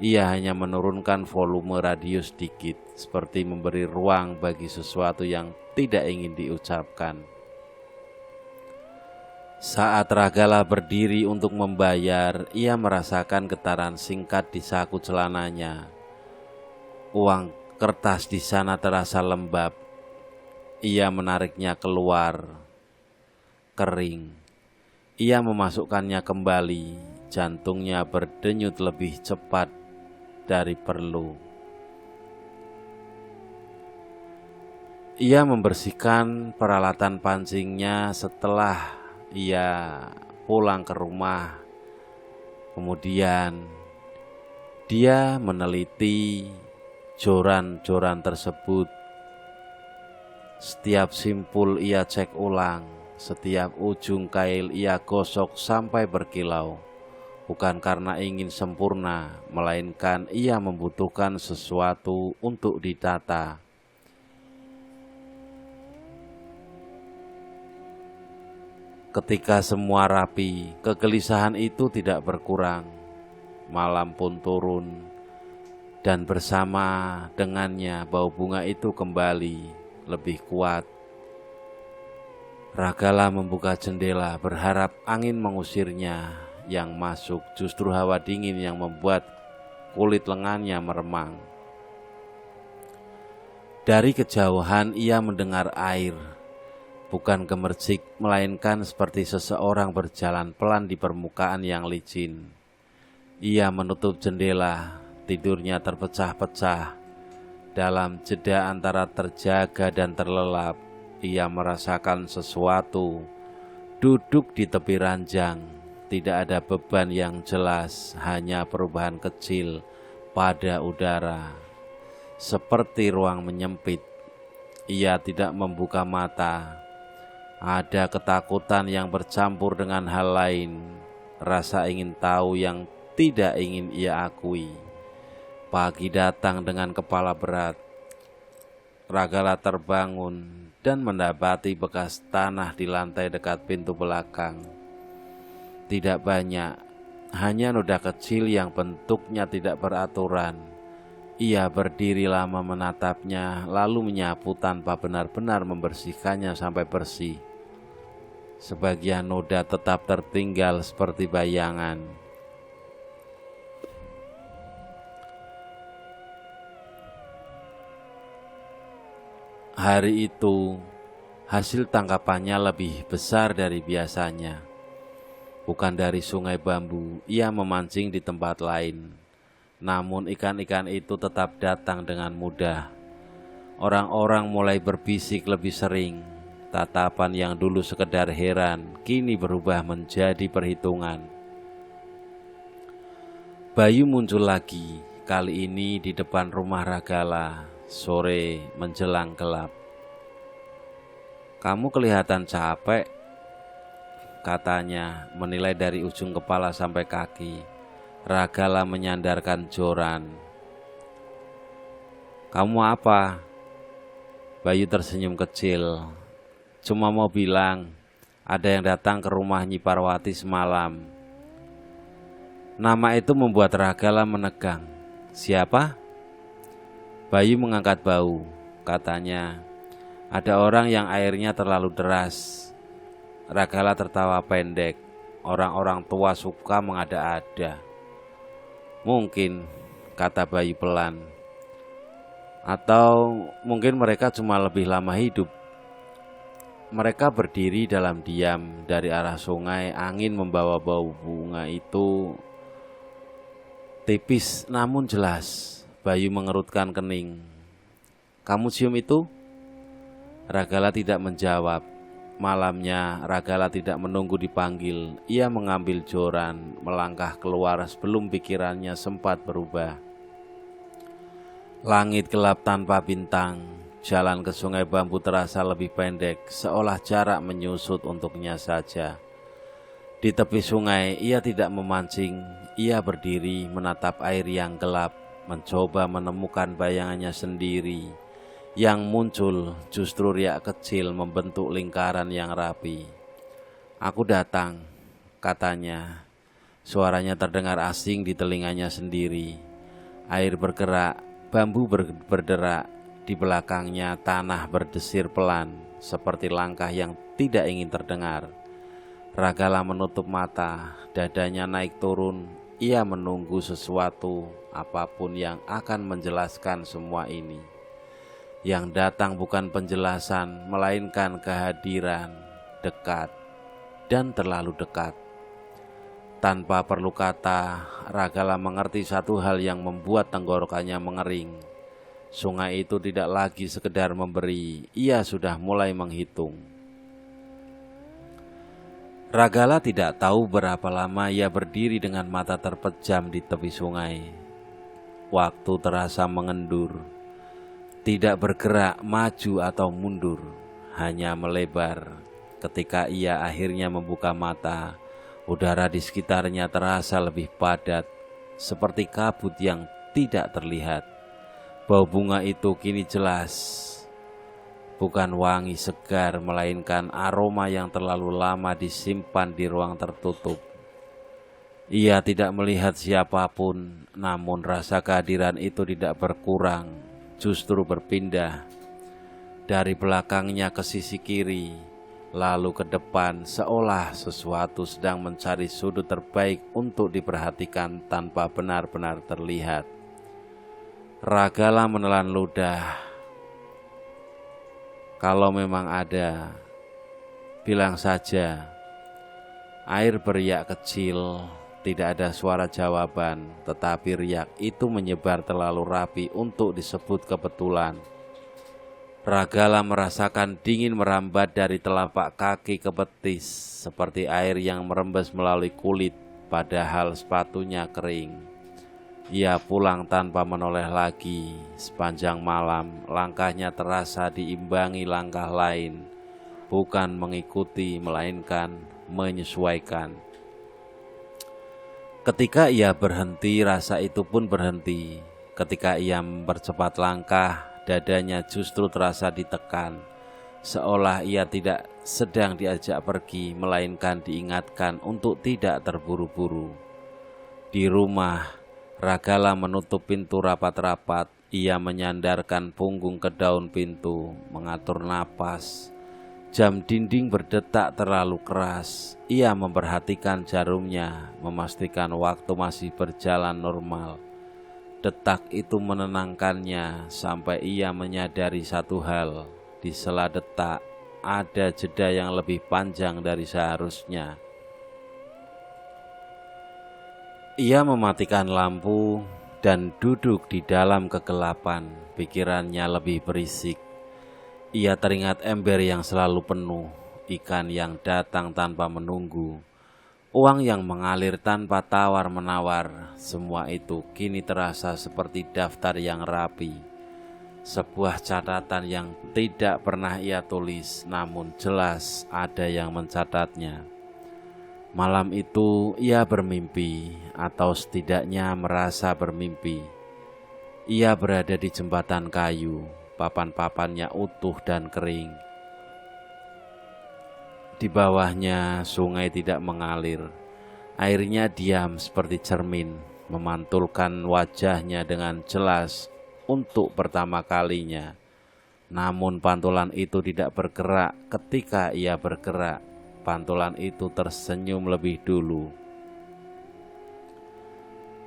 Ia hanya menurunkan volume radio sedikit, seperti memberi ruang bagi sesuatu yang tidak ingin diucapkan. Saat Ragala berdiri untuk membayar, ia merasakan getaran singkat di saku celananya. Uang kertas di sana terasa lembab. Ia menariknya keluar, kering. Ia memasukkannya kembali, jantungnya berdenyut lebih cepat dari perlu. Ia membersihkan peralatan pancingnya setelah ia pulang ke rumah. Kemudian dia meneliti joran-joran tersebut. Setiap simpul ia cek ulang, setiap ujung kail ia gosok sampai berkilau. Bukan karena ingin sempurna, melainkan ia membutuhkan sesuatu untuk ditata. Ketika semua rapi, kegelisahan itu tidak berkurang. Malam pun turun, dan bersama dengannya bau bunga itu kembali lebih kuat. Ragala membuka jendela berharap angin mengusirnya. Yang masuk justru hawa dingin yang membuat kulit lengannya meremang. Dari kejauhan ia mendengar air. Bukan gemercik, melainkan seperti seseorang berjalan pelan di permukaan yang licin. Ia menutup jendela, tidurnya terpecah-pecah. Dalam jeda antara terjaga dan terlelap, ia merasakan sesuatu. Duduk di tepi ranjang, tidak ada beban yang jelas, hanya perubahan kecil pada udara. Seperti ruang menyempit, ia tidak membuka mata. Ada ketakutan yang bercampur dengan hal lain, rasa ingin tahu yang tidak ingin ia akui. Pagi datang dengan kepala berat. Ragala terbangun dan mendapati bekas tanah di lantai dekat pintu belakang. Tidak banyak, hanya noda kecil yang bentuknya tidak beraturan. Ia berdiri lama menatapnya, lalu menyapu tanpa benar-benar membersihkannya sampai bersih. Sebagian noda tetap tertinggal seperti bayangan. Hari itu, hasil tangkapannya lebih besar dari biasanya. Bukan dari sungai bambu, ia memancing di tempat lain. Namun ikan-ikan itu tetap datang dengan mudah. Orang-orang mulai berbisik lebih sering. Tatapan yang dulu sekedar heran, kini berubah menjadi perhitungan. Bayu muncul lagi, kali ini di depan rumah Ragala, sore menjelang gelap. "Kamu kelihatan capek," katanya, menilai dari ujung kepala sampai kaki. Ragala menyandarkan joran. "Kamu apa?" Bayu tersenyum kecil. "Cuma mau bilang, ada yang datang ke rumah Nyi Parwati semalam." Nama itu membuat Ragala menegang. "Siapa?" Bayu mengangkat bau. Katanya, "Ada orang yang airnya terlalu deras." Ragala tertawa pendek. "Orang-orang tua suka mengada-ada." "Mungkin," kata Bayu pelan. "Atau mungkin mereka cuma lebih lama hidup." Mereka berdiri dalam diam. Dari arah sungai, angin membawa bau bunga itu tipis namun jelas. Bayu mengerutkan kening. "Kamu cium itu?" Ragala tidak menjawab. Malamnya Ragala tidak menunggu dipanggil. Ia mengambil joran, melangkah keluar sebelum pikirannya sempat berubah. Langit gelap tanpa bintang. Jalan ke sungai bambu terasa lebih pendek, seolah jarak menyusut untuknya saja. Di tepi sungai ia tidak memancing. Ia berdiri menatap air yang gelap, mencoba menemukan bayangannya sendiri. Yang muncul justru riak kecil membentuk lingkaran yang rapi. "Aku datang," katanya. Suaranya terdengar asing di telinganya sendiri. Air bergerak, bambu berderak. Di belakangnya tanah berdesir pelan, seperti langkah yang tidak ingin terdengar. Ragala menutup mata, dadanya naik turun. Ia menunggu sesuatu, apapun yang akan menjelaskan semua ini. Yang datang bukan penjelasan, melainkan kehadiran, dekat, dan terlalu dekat. Tanpa perlu kata, Ragala mengerti satu hal yang membuat tenggorokannya mengering. Sungai itu tidak lagi sekedar memberi, ia sudah mulai menghitung. Ragala tidak tahu berapa lama ia berdiri dengan mata terpejam di tepi sungai. Waktu terasa mengendur, tidak bergerak maju atau mundur, hanya melebar. Ketika ia akhirnya membuka mata, udara di sekitarnya terasa lebih padat, seperti kabut yang tidak terlihat. Bau bunga itu kini jelas, bukan wangi segar, melainkan aroma yang terlalu lama disimpan di ruang tertutup. Ia tidak melihat siapapun, namun rasa kehadiran itu tidak berkurang, justru berpindah. Dari belakangnya ke sisi kiri, lalu ke depan, seolah sesuatu sedang mencari sudut terbaik untuk diperhatikan tanpa benar-benar terlihat. Ragala menelan ludah. Kalau memang ada, bilang saja. Air beriak kecil, tidak ada suara jawaban, tetapi riak itu menyebar terlalu rapi untuk disebut kebetulan. Ragala merasakan dingin merambat dari telapak kaki ke betis, seperti air yang merembes melalui kulit, padahal sepatunya kering. Ia pulang tanpa menoleh lagi. Sepanjang malam, langkahnya terasa diimbangi langkah lain, bukan mengikuti, melainkan menyesuaikan. Ketika ia berhenti, rasa itu pun berhenti. Ketika ia mempercepat langkah, dadanya justru terasa ditekan, seolah ia tidak sedang diajak pergi, melainkan diingatkan untuk tidak terburu-buru. Di rumah, Ragala menutup pintu rapat-rapat. Ia menyandarkan punggung ke daun pintu, mengatur napas. Jam dinding berdetak terlalu keras. Ia memperhatikan jarumnya, memastikan waktu masih berjalan normal. Detak itu menenangkannya sampai ia menyadari satu hal. Di sela detak ada jeda yang lebih panjang dari seharusnya. Ia mematikan lampu dan duduk di dalam kegelapan. Pikirannya lebih berisik. Ia teringat ember yang selalu penuh, ikan yang datang tanpa menunggu, uang yang mengalir tanpa tawar-menawar. Semua itu kini terasa seperti daftar yang rapi, sebuah catatan yang tidak pernah ia tulis, namun jelas ada yang mencatatnya. Malam itu ia bermimpi, atau setidaknya merasa bermimpi. Ia berada di jembatan kayu, papan-papannya utuh dan kering. Di bawahnya sungai tidak mengalir. Airnya diam seperti cermin, memantulkan wajahnya dengan jelas untuk pertama kalinya. Namun pantulan itu tidak bergerak. Ketika ia bergerak, pantulan itu tersenyum lebih dulu.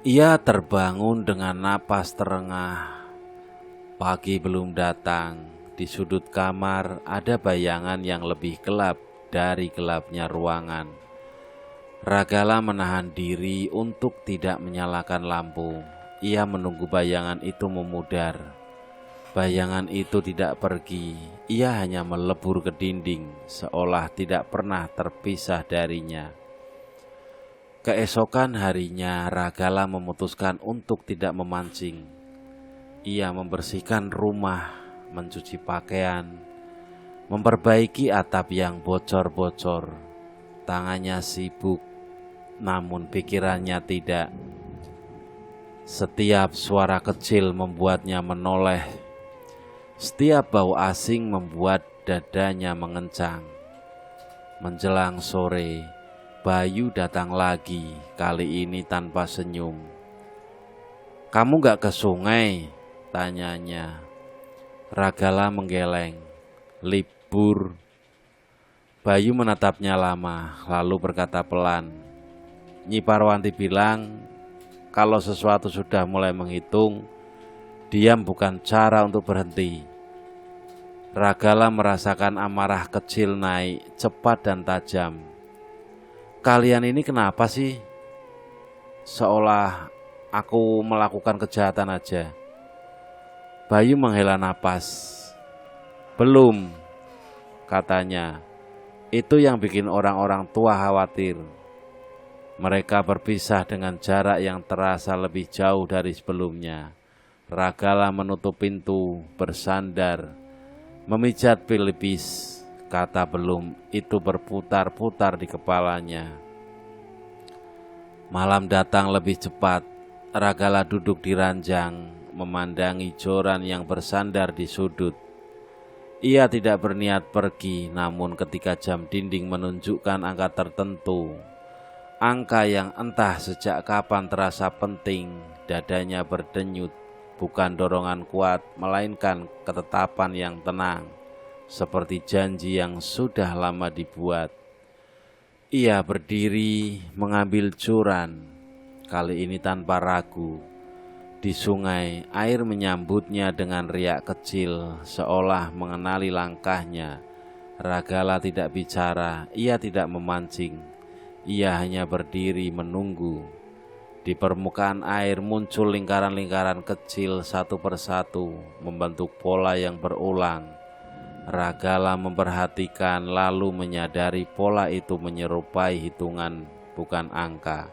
Ia terbangun dengan napas terengah. Pagi belum datang. Di sudut kamar ada bayangan yang lebih gelap dari gelapnya ruangan. Ragala menahan diri untuk tidak menyalakan lampu. Ia menunggu bayangan itu memudar. Bayangan itu tidak pergi. Ia hanya melebur ke dinding, seolah tidak pernah terpisah darinya. Keesokan harinya, Ragala memutuskan untuk tidak memancing. Ia membersihkan rumah, mencuci pakaian, memperbaiki atap yang bocor-bocor. Tangannya sibuk, namun pikirannya tidak. Setiap suara kecil membuatnya menoleh. Setiap bau asing membuat dadanya mengencang. Menjelang sore, Bayu datang lagi, kali ini tanpa senyum. "Kamu gak ke sungai?" tanyanya. Ragala menggeleng. "Libur." Bayu menatapnya lama, lalu berkata pelan. Nyi Parwanti bilang, kalau sesuatu sudah mulai menghitung, diam bukan cara untuk berhenti. Ragala merasakan amarah kecil naik, cepat dan tajam. Kalian ini kenapa sih? Seolah aku melakukan kejahatan aja. Bayu menghela napas. Belum, katanya. Itu yang bikin orang-orang tua khawatir. Mereka berpisah dengan jarak yang terasa lebih jauh dari sebelumnya. Ragala menutup pintu, bersandar, memijat pelipis. Kata belum itu berputar-putar di kepalanya. Malam datang lebih cepat. Ragala duduk di ranjang, memandangi Joran yang bersandar di sudut. Ia tidak berniat pergi, namun ketika jam dinding menunjukkan angka tertentu, angka yang entah sejak kapan terasa penting, dadanya berdenyut, bukan dorongan kuat, melainkan ketetapan yang tenang, seperti janji yang sudah lama dibuat. Ia berdiri mengambil Joran, kali ini tanpa ragu. Di sungai, air menyambutnya dengan riak kecil, seolah mengenali langkahnya. Ragala tidak bicara, ia tidak memancing. Ia hanya berdiri menunggu. Di permukaan air muncul lingkaran-lingkaran kecil satu persatu, membentuk pola yang berulang. Ragala memperhatikan lalu menyadari pola itu menyerupai hitungan, bukan angka,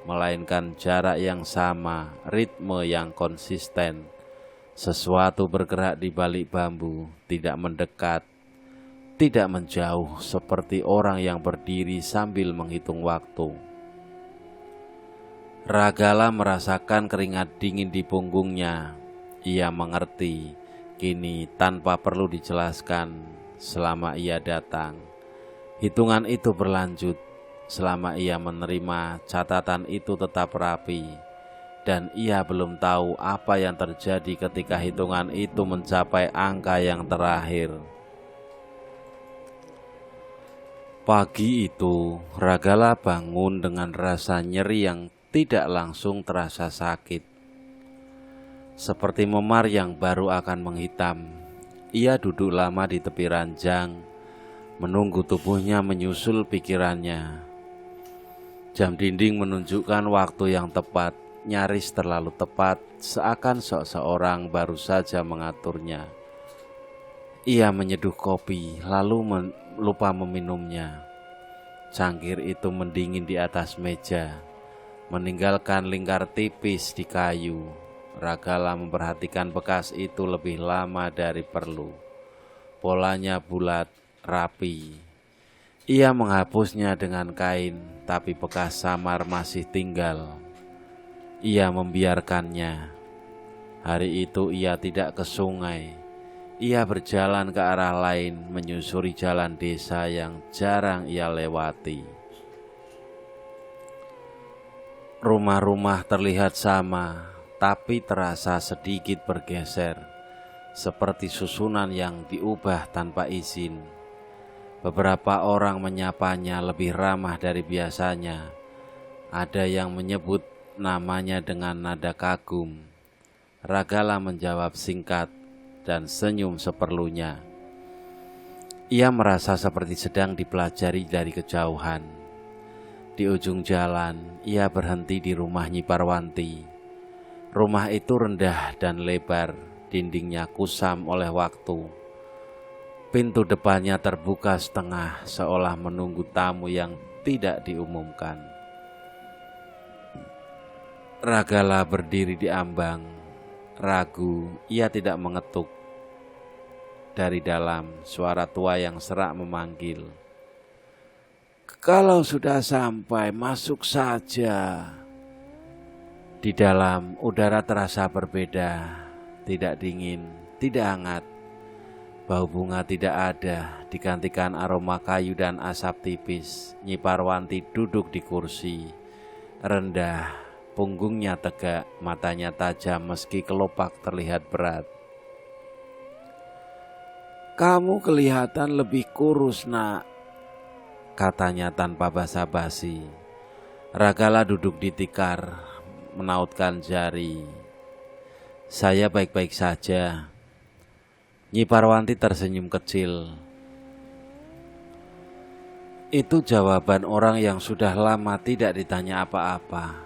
melainkan jarak yang sama, ritme yang konsisten. Sesuatu bergerak di balik bambu, tidak mendekat, tidak menjauh, seperti orang yang berdiri sambil menghitung waktu. Ragala merasakan keringat dingin di punggungnya. Ia mengerti, kini tanpa perlu dijelaskan, selama ia datang. Hitungan itu berlanjut. Selama ia menerima, catatan itu tetap rapi, dan ia belum tahu apa yang terjadi ketika hitungan itu mencapai angka yang terakhir. Pagi itu, Ragala bangun dengan rasa nyeri yang tidak langsung terasa sakit. Seperti memar yang baru akan menghitam, ia duduk lama di tepi ranjang, menunggu tubuhnya menyusul pikirannya. Jam dinding menunjukkan waktu yang tepat, nyaris terlalu tepat, seakan seseorang baru saja mengaturnya. Ia menyeduh kopi, lalu lupa meminumnya. Cangkir itu mendingin di atas meja, meninggalkan lingkar tipis di kayu. Ragala memperhatikan bekas itu lebih lama dari perlu. Polanya bulat, rapi. Ia menghapusnya dengan kain, tapi bekas samar masih tinggal. Ia membiarkannya. Hari itu ia tidak ke sungai. Ia berjalan ke arah lain, menyusuri jalan desa yang jarang ia lewati. Rumah-rumah terlihat sama, tapi terasa sedikit bergeser, seperti susunan yang diubah tanpa izin. Beberapa orang menyapanya lebih ramah dari biasanya. Ada yang menyebut namanya dengan nada kagum. Ragala menjawab singkat dan senyum seperlunya. Ia merasa seperti sedang dipelajari dari kejauhan. Di ujung jalan, ia berhenti di rumah Nyi Parwanti. Rumah itu rendah dan lebar, dindingnya kusam oleh waktu. Pintu depannya terbuka setengah, seolah menunggu tamu yang tidak diumumkan. Ragala berdiri di ambang, ragu, ia tidak mengetuk. Dari dalam, suara tua yang serak memanggil. Kalau sudah sampai, masuk saja. Di dalam, udara terasa berbeda, tidak dingin, tidak hangat. Bau bunga tidak ada, digantikan aroma kayu dan asap tipis. Nyi Parwanti duduk di kursi, rendah, punggungnya tegak, matanya tajam meski kelopak terlihat berat. Kamu kelihatan lebih kurus, nak. katanya tanpa basa-basi. Ragala duduk di tikar, menautkan jari. Saya baik-baik saja. Nyi Parwanti tersenyum kecil. Itu jawaban orang yang sudah lama tidak ditanya apa-apa.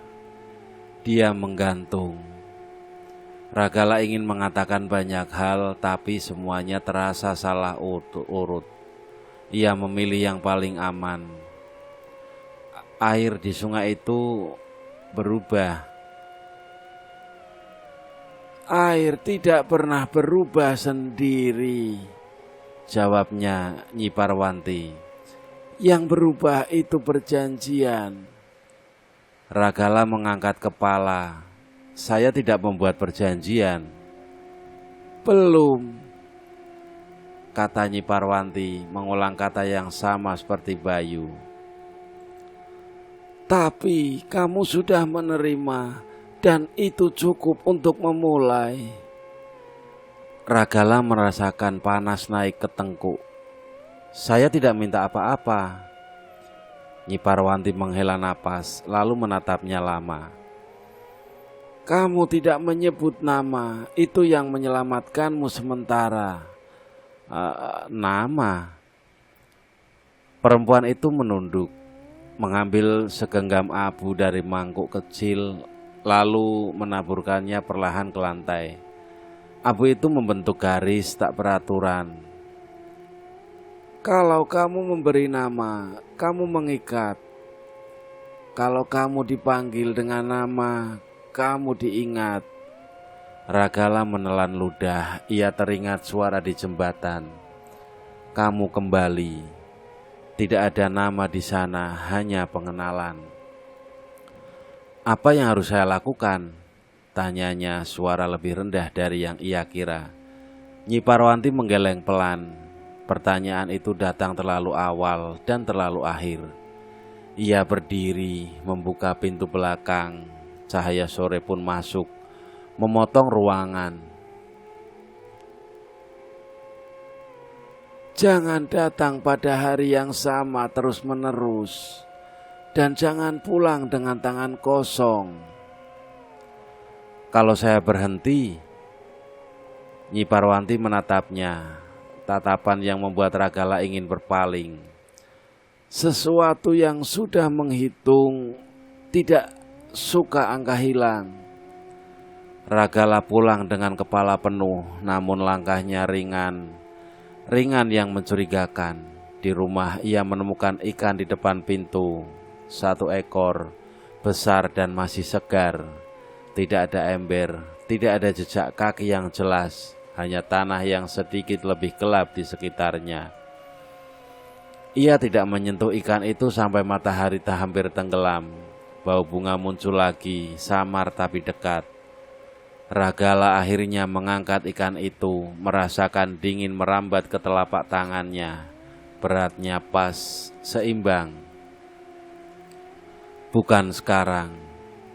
Dia menggantung. Ragala ingin mengatakan banyak hal, tapi semuanya terasa salah urut. Ia memilih yang paling aman. Air di sungai itu berubah. Air tidak pernah berubah sendiri, jawabnya Nyi Parwanti. Yang berubah itu perjanjian. Ragala mengangkat kepala. Saya tidak membuat perjanjian. Belum, kata Nyi Parwanti mengulang kata yang sama seperti Bayu. Tapi kamu sudah menerima dan itu cukup untuk memulai. Ragala merasakan panas naik ke tengkuk. Saya tidak minta apa-apa. Nyi Parwanti menghela napas lalu menatapnya lama. Kamu tidak menyebut nama, itu yang menyelamatkanmu sementara. Nama? Perempuan itu menunduk, mengambil segenggam abu dari mangkuk kecil, lalu menaburkannya perlahan ke lantai. Abu itu membentuk garis tak beraturan. Kalau kamu memberi nama, kamu mengikat. Kalau kamu dipanggil dengan nama, kamu diingat. Ragala menelan ludah. Ia teringat suara di jembatan. Kamu kembali. Tidak ada nama di sana, hanya pengenalan. Apa yang harus saya lakukan? Tanyanya suara lebih rendah dari yang ia kira. Nyi Parwanti menggeleng pelan. Pertanyaan itu datang terlalu awal dan terlalu akhir. Ia berdiri, membuka pintu belakang. Cahaya sore pun masuk, memotong ruangan. Jangan datang pada hari yang sama terus-menerus, dan jangan pulang dengan tangan kosong. Kalau saya berhenti, Nyi Parwanti menatapnya, tatapan yang membuat Ragala ingin berpaling. Sesuatu yang sudah menghitung tidak suka angka hilang. Ragala pulang dengan kepala penuh, namun langkahnya ringan yang mencurigakan. Di rumah ia menemukan ikan di depan pintu, 1 ekor, besar dan masih segar. Tidak ada ember, tidak ada jejak kaki yang jelas, hanya tanah yang sedikit lebih gelap di sekitarnya. Ia tidak menyentuh ikan itu sampai matahari tak hampir tenggelam. Bau bunga muncul lagi, samar tapi dekat. Ragala akhirnya mengangkat ikan itu, merasakan dingin merambat ke telapak tangannya. Beratnya pas, seimbang. Bukan sekarang,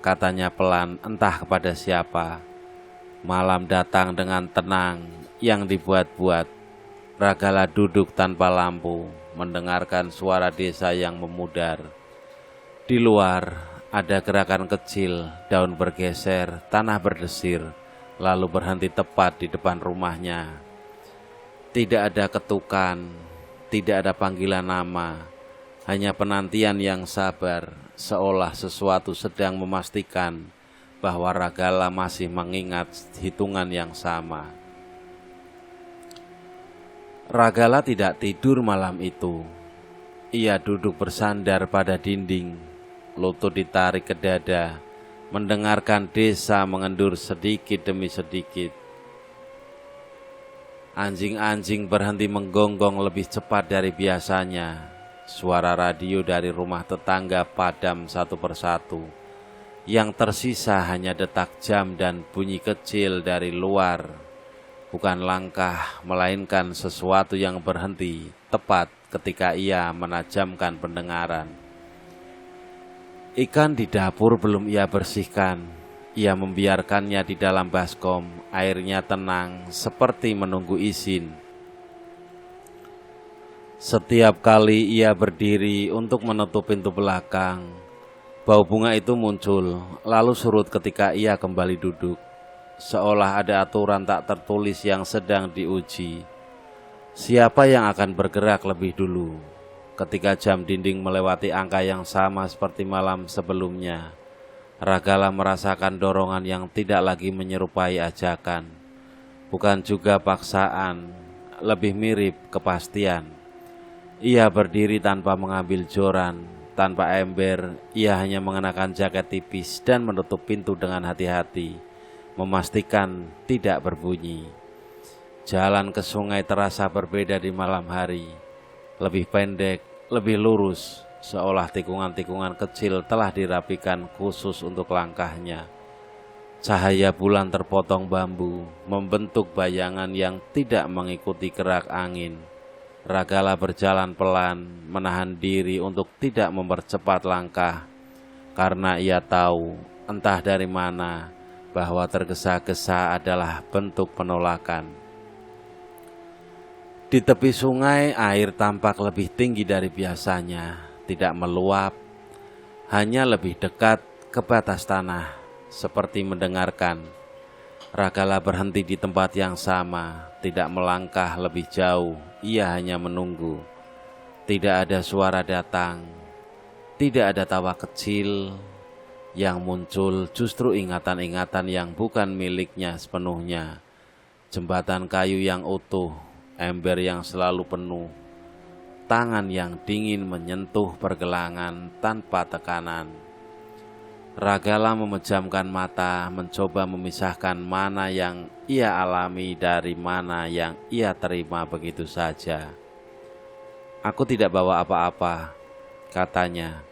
katanya pelan, entah kepada siapa. Malam datang dengan tenang yang dibuat-buat. Ragala duduk tanpa lampu, mendengarkan suara desa yang memudar. Di luar ada gerakan kecil, daun bergeser, tanah berdesir, lalu berhenti tepat di depan rumahnya. Tidak ada ketukan, tidak ada panggilan nama, hanya penantian yang sabar, seolah sesuatu sedang memastikan bahwa Ragala masih mengingat hitungan yang sama. Ragala tidak tidur malam itu. Ia duduk bersandar pada dinding, lutut ditarik ke dada, mendengarkan desa mengendur sedikit demi sedikit. Anjing-anjing berhenti menggonggong lebih cepat dari biasanya. Suara radio dari rumah tetangga padam satu persatu. Yang tersisa hanya detak jam dan bunyi kecil dari luar. Bukan langkah, melainkan sesuatu yang berhenti tepat ketika ia menajamkan pendengaran. Ikan di dapur belum ia bersihkan. Ia membiarkannya di dalam baskom. Airnya tenang, seperti menunggu izin. Setiap kali ia berdiri untuk menutup pintu belakang, bau bunga itu muncul, lalu surut ketika ia kembali duduk. Seolah ada aturan tak tertulis yang sedang diuji. Siapa yang akan bergerak lebih dulu? Ketika jam dinding melewati angka yang sama seperti malam sebelumnya, Ragala merasakan dorongan yang tidak lagi menyerupai ajakan, bukan juga paksaan, lebih mirip kepastian. Ia berdiri tanpa mengambil joran, tanpa ember. Ia hanya mengenakan jaket tipis dan menutup pintu dengan hati-hati, memastikan tidak berbunyi. Jalan ke sungai terasa berbeda di malam hari, lebih pendek, lebih lurus, seolah tikungan-tikungan kecil telah dirapikan khusus untuk langkahnya. Cahaya bulan terpotong bambu, membentuk bayangan yang tidak mengikuti gerak angin. Ragala berjalan pelan, menahan diri untuk tidak mempercepat langkah, karena ia tahu, entah dari mana, bahwa tergesa-gesa adalah bentuk penolakan. Di tepi sungai, air tampak lebih tinggi dari biasanya, tidak meluap, hanya lebih dekat ke batas tanah, seperti mendengarkan. Ragala berhenti di tempat yang sama, tidak melangkah lebih jauh, ia hanya menunggu. Tidak ada suara datang, tidak ada tawa kecil. Yang muncul justru ingatan-ingatan yang bukan miliknya sepenuhnya. Jembatan kayu yang utuh, ember yang selalu penuh, tangan yang dingin menyentuh pergelangan tanpa tekanan. Ragala memejamkan mata, mencoba memisahkan mana yang ia alami dari mana yang ia terima begitu saja. "Aku tidak bawa apa-apa," katanya.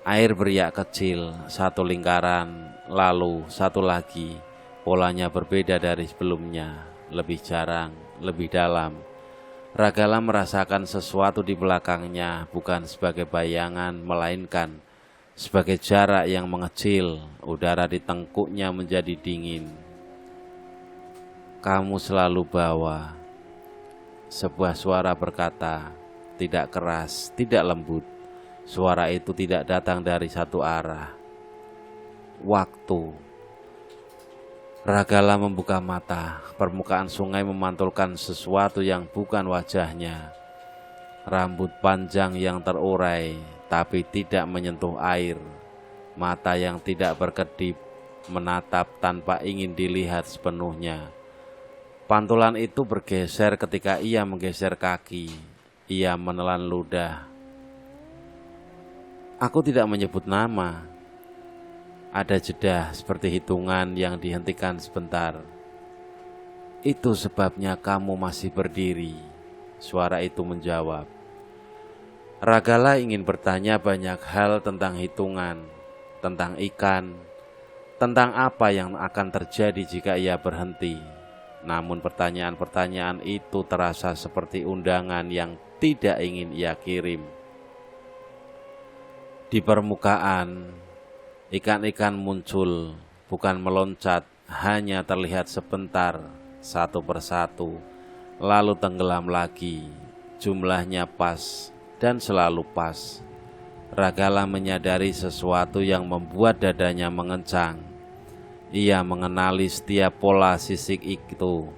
Air beriak kecil, satu lingkaran, lalu satu lagi. Polanya berbeda dari sebelumnya, lebih jarang, lebih dalam. Ragala merasakan sesuatu di belakangnya, bukan sebagai bayangan, melainkan sebagai jarak yang mengecil. Udara di tengkuknya menjadi dingin. "Kamu selalu bawa," sebuah suara berkata, tidak keras, tidak lembut. Suara itu tidak datang dari satu arah. Waktu. Ragala membuka mata. Permukaan sungai memantulkan sesuatu yang bukan wajahnya. Rambut panjang yang terurai tapi tidak menyentuh air, mata yang tidak berkedip, menatap tanpa ingin dilihat sepenuhnya. Pantulan itu bergeser ketika ia menggeser kaki. Ia menelan ludah. "Aku tidak menyebut nama." Ada jeda seperti hitungan yang dihentikan sebentar. "Itu sebabnya kamu masih berdiri," suara itu menjawab. Ragala ingin bertanya banyak hal tentang hitungan, tentang ikan, tentang apa yang akan terjadi jika ia berhenti. Namun pertanyaan-pertanyaan itu terasa seperti undangan yang tidak ingin ia kirim. Di permukaan, ikan-ikan muncul, bukan meloncat, hanya terlihat sebentar, satu persatu, lalu tenggelam lagi. Jumlahnya pas dan selalu pas. Ragala menyadari sesuatu yang membuat dadanya mengencang. Ia mengenali setiap pola sisik itu.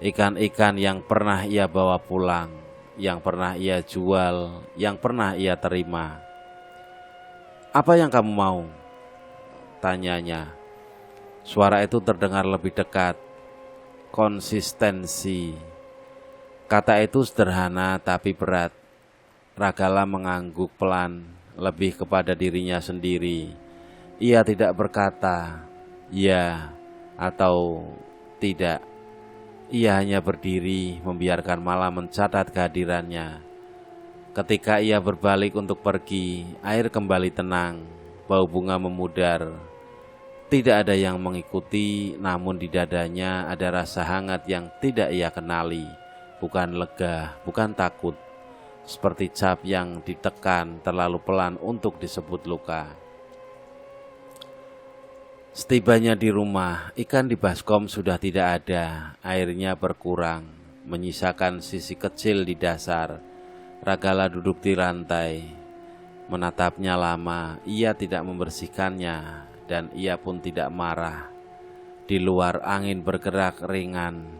Ikan-ikan yang pernah ia bawa pulang, yang pernah ia jual, yang pernah ia terima. "Apa yang kamu mau?" tanyanya. Suara itu terdengar lebih dekat. "Konsistensi." Kata itu sederhana tapi berat. Ragala mengangguk pelan, lebih kepada dirinya sendiri. Ia tidak berkata ya atau tidak. Ia hanya berdiri, membiarkan malam mencatat kehadirannya. Ketika ia berbalik untuk pergi, air kembali tenang, bau bunga memudar. Tidak ada yang mengikuti, namun di dadanya ada rasa hangat yang tidak ia kenali. Bukan lega, bukan takut, seperti cap yang ditekan terlalu pelan untuk disebut luka. Setibanya di rumah, ikan di baskom sudah tidak ada. Airnya berkurang, menyisakan sisi kecil di dasar. Ragala duduk di lantai, menatapnya lama. Ia tidak membersihkannya dan ia pun tidak marah. Di luar angin bergerak ringan,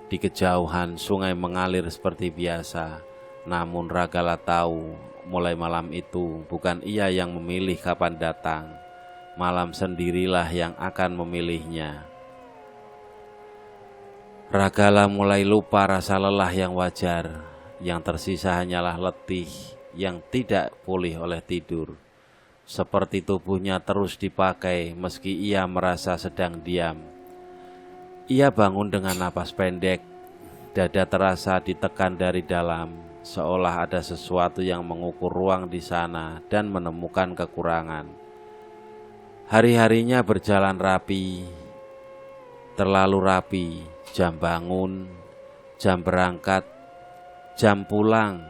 di kejauhan sungai mengalir seperti biasa. Namun Ragala tahu mulai malam itu bukan ia yang memilih kapan datang. Malam sendirilah yang akan memilihnya. Ragala mulai lupa rasa lelah yang wajar. Yang tersisa hanyalah letih yang tidak pulih oleh tidur. Seperti tubuhnya terus dipakai meski ia merasa sedang diam. Ia bangun dengan napas pendek. Dada terasa ditekan dari dalam, seolah ada sesuatu yang mengukur ruang di sana dan menemukan kekurangan. Hari-harinya berjalan rapi, terlalu rapi. Jam bangun, jam berangkat, jam pulang,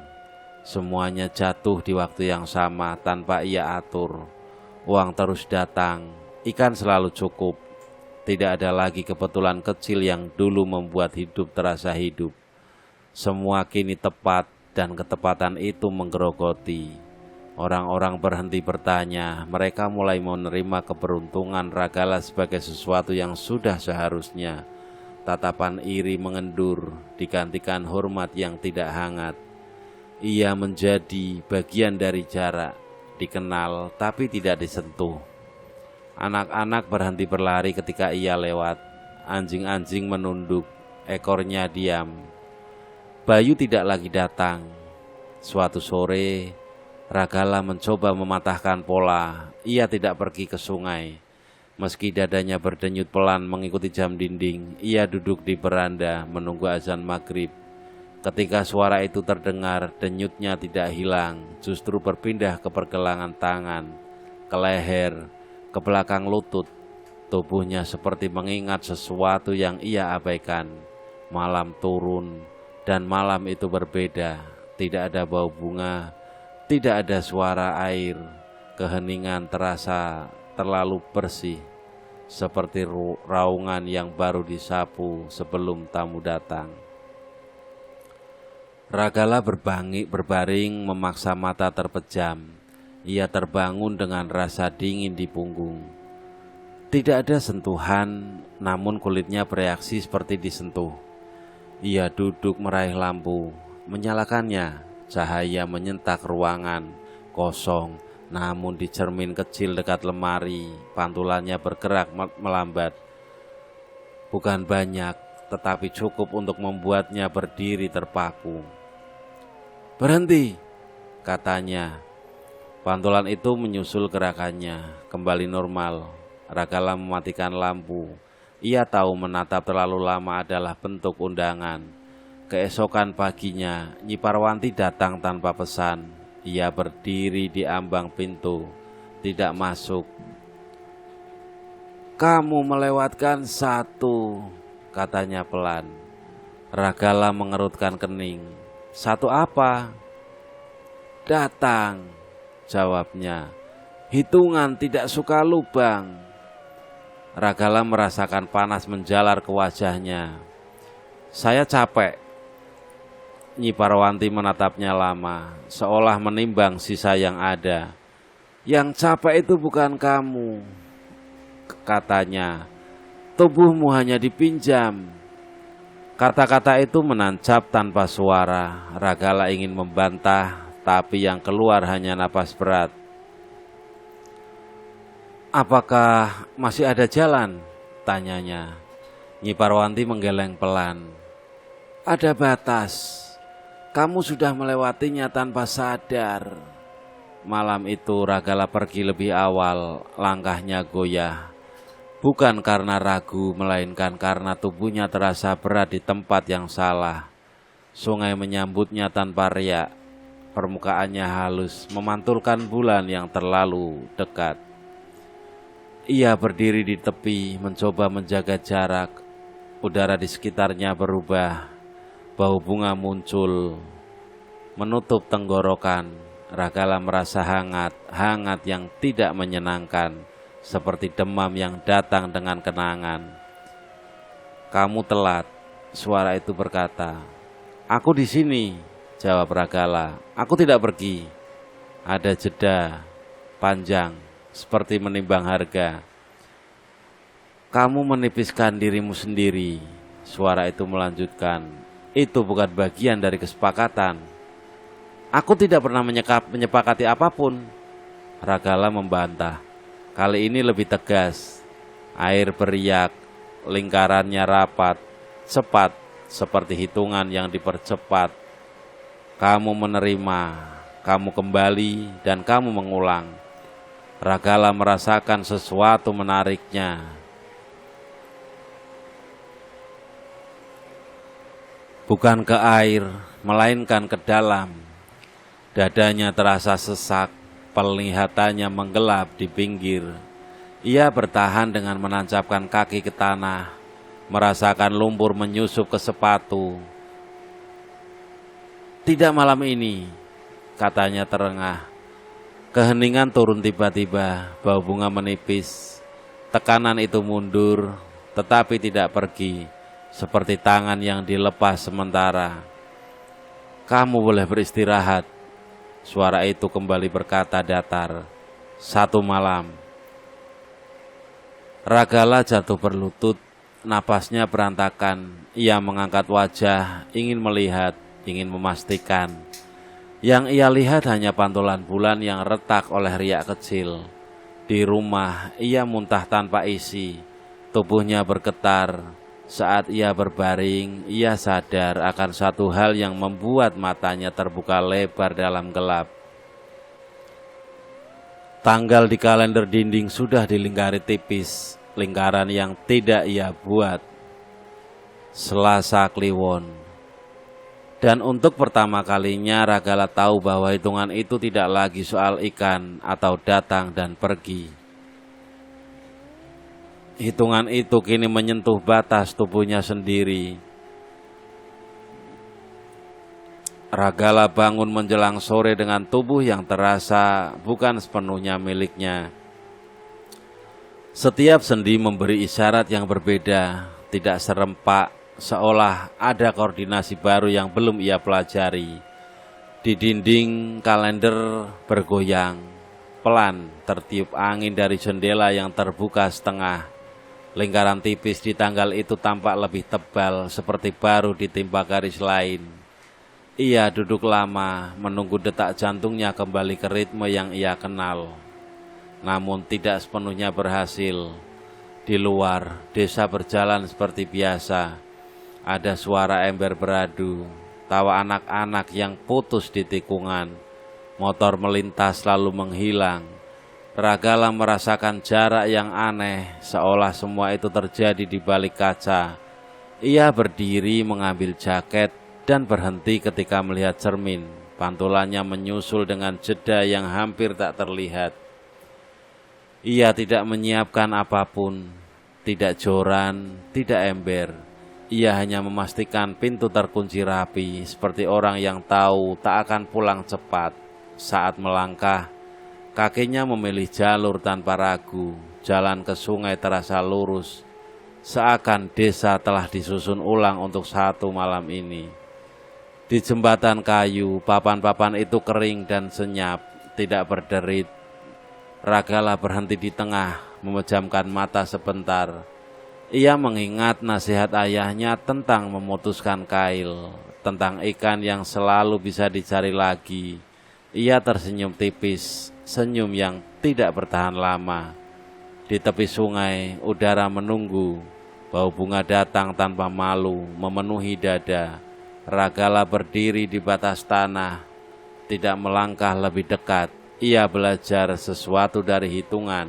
semuanya jatuh di waktu yang sama tanpa ia atur. Uang terus datang, ikan selalu cukup. Tidak ada lagi kebetulan kecil yang dulu membuat hidup terasa hidup. Semua kini tepat dan ketepatan itu menggerogoti. Orang-orang berhenti bertanya, mereka mulai menerima keberuntungan Ragala sebagai sesuatu yang sudah seharusnya. Tatapan iri mengendur digantikan hormat yang tidak hangat. Ia menjadi bagian dari jarak, dikenal tapi tidak disentuh. Anak-anak berhenti berlari ketika ia lewat. Anjing-anjing menunduk, ekornya diam. Bayu tidak lagi datang. Suatu sore, Ragala mencoba mematahkan pola. Ia tidak pergi ke sungai. Meski dadanya berdenyut pelan mengikuti jam dinding, ia duduk di beranda menunggu azan maghrib. Ketika suara itu terdengar, denyutnya tidak hilang, justru berpindah ke pergelangan tangan, ke leher, ke belakang lutut. Tubuhnya seperti mengingat sesuatu yang ia abaikan. Malam turun, dan malam itu berbeda. Tidak ada bau bunga, tidak ada suara air. Keheningan terasa terlalu bersih, seperti raungan yang baru disapu sebelum tamu datang. Ragala berbaring memaksa mata terpejam. Ia terbangun dengan rasa dingin di punggung. Tidak ada sentuhan, namun kulitnya bereaksi seperti disentuh. Ia duduk meraih lampu, menyalakannya. Cahaya menyentak ruangan kosong. Namun di cermin kecil dekat lemari, pantulannya bergerak melambat. Bukan banyak, tetapi cukup untuk membuatnya berdiri terpaku. "Berhenti," katanya. Pantulan itu menyusul gerakannya, kembali normal. Ragala mematikan lampu. Ia tahu menatap terlalu lama adalah bentuk undangan. Keesokan paginya, Nyi Parwanti datang tanpa pesan. Ia berdiri di ambang pintu, tidak masuk. "Kamu melewatkan satu," katanya pelan. Ragala mengerutkan kening. "Satu apa?" "Datang," jawabnya. "Hitungan tidak suka lubang." Ragala merasakan panas menjalar ke wajahnya. "Saya capek." Nyi Parwanti menatapnya lama, seolah menimbang sisa yang ada. "Yang capek itu bukan kamu," katanya. "Tubuhmu hanya dipinjam." Kata-kata itu menancap tanpa suara. Ragala ingin membantah, tapi yang keluar hanya napas berat. "Apakah masih ada jalan?" tanyanya. Nyi Parwanti menggeleng pelan. "Ada batas. Kamu sudah melewatinya tanpa sadar." Malam itu Ragala pergi lebih awal, langkahnya goyah. Bukan karena ragu, melainkan karena tubuhnya terasa berat di tempat yang salah. Sungai menyambutnya tanpa riak. Permukaannya halus, memantulkan bulan yang terlalu dekat. Ia berdiri di tepi, mencoba menjaga jarak. Udara di sekitarnya berubah. Bau bunga muncul, menutup tenggorokan. Ragala merasa hangat yang tidak menyenangkan, seperti demam yang datang dengan kenangan. "Kamu telat," suara itu berkata. "Aku di sini." jawab Ragala. Aku tidak pergi. Ada jeda panjang, seperti menimbang harga. Kamu menipiskan dirimu sendiri, suara itu melanjutkan. Itu bukan bagian dari kesepakatan. Aku tidak pernah menyepakati apapun. Ragala membantah. Kali ini lebih tegas. Air beriak, lingkarannya rapat, cepat, seperti hitungan yang dipercepat. Kamu menerima, kamu kembali, dan kamu mengulang. Ragala merasakan sesuatu menariknya. Bukan ke air, melainkan ke dalam. Dadanya terasa sesak, penglihatannya menggelap di pinggir. Ia bertahan dengan menancapkan kaki ke tanah, merasakan lumpur menyusup ke sepatu. Tidak malam ini, katanya terengah. Keheningan turun tiba-tiba, bau bunga menipis. Tekanan itu mundur, tetapi tidak pergi, seperti tangan yang dilepas sementara. Kamu boleh beristirahat, suara itu kembali berkata datar. 1 malam. Ragala jatuh berlutut, napasnya berantakan. Ia mengangkat wajah, ingin melihat, ingin memastikan. Yang ia lihat hanya pantulan bulan yang retak oleh riak kecil. Di rumah, ia muntah tanpa isi. Tubuhnya bergetar. Saat ia berbaring, ia sadar akan satu hal yang membuat matanya terbuka lebar dalam gelap. Tanggal di kalender dinding sudah dilingkari tipis, lingkaran yang tidak ia buat. Selasa Kliwon. Dan untuk pertama kalinya Ragala tahu bahwa hitungan itu tidak lagi soal ikan atau datang dan pergi. Hitungan itu kini menyentuh batas tubuhnya sendiri. Ragala bangun menjelang sore dengan tubuh yang terasa bukan sepenuhnya miliknya. Setiap sendi memberi isyarat yang berbeda, tidak serempak, seolah ada koordinasi baru yang belum ia pelajari. Di dinding kalender bergoyang, pelan tertiup angin dari jendela yang terbuka setengah. Lingkaran tipis di tanggal itu tampak lebih tebal, seperti baru ditimpa garis lain. Ia duduk lama, menunggu detak jantungnya kembali ke ritme yang ia kenal. Namun tidak sepenuhnya berhasil. Di luar, desa berjalan seperti biasa. Ada suara ember beradu, tawa anak-anak yang putus di tikungan. Motor melintas lalu menghilang. Ragala merasakan jarak yang aneh, seolah semua itu terjadi di balik kaca. Ia berdiri mengambil jaket dan berhenti ketika melihat cermin. Pantulannya menyusul dengan jeda yang hampir tak terlihat. Ia tidak menyiapkan apapun, tidak joran, tidak ember. Ia hanya memastikan pintu terkunci rapi, seperti orang yang tahu tak akan pulang cepat. Saat melangkah, kakinya memilih jalur tanpa ragu. Jalan ke sungai terasa lurus, seakan desa telah disusun ulang untuk 1 malam ini. Di jembatan kayu, papan-papan itu kering dan senyap, tidak berderit. Ragala berhenti di tengah, memejamkan mata sebentar. Ia mengingat nasihat ayahnya tentang memutuskan kail, tentang ikan yang selalu bisa dicari lagi. Ia tersenyum tipis, senyum yang tidak bertahan lama. Di tepi sungai, udara menunggu. Bau bunga datang tanpa malu, memenuhi dada. Ragala berdiri di batas tanah, tidak melangkah lebih dekat. Ia belajar sesuatu dari hitungan,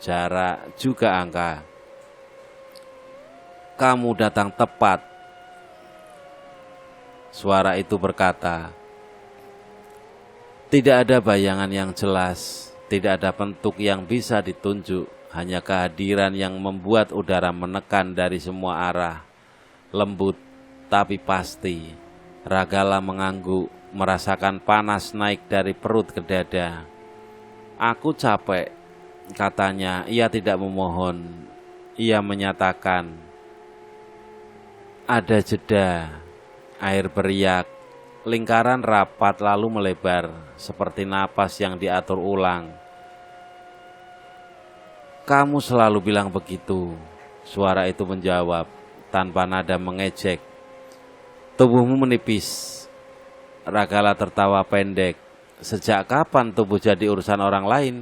jarak, juga angka. Kamu datang tepat, suara itu berkata. Tidak ada bayangan yang jelas, tidak ada bentuk yang bisa ditunjuk, hanya kehadiran yang membuat udara menekan dari semua arah. Lembut tapi pasti. Ragala mengangguk, merasakan panas naik dari perut ke dada. Aku capek, katanya. Ia tidak memohon, ia menyatakan. Ada jeda, air beriak, Lingkaran rapat lalu melebar, seperti napas yang diatur ulang. "Kamu selalu bilang begitu," suara itu menjawab, tanpa nada mengejek. "Tubuhmu menipis." Ragala tertawa pendek. "Sejak kapan tubuh jadi urusan orang lain?"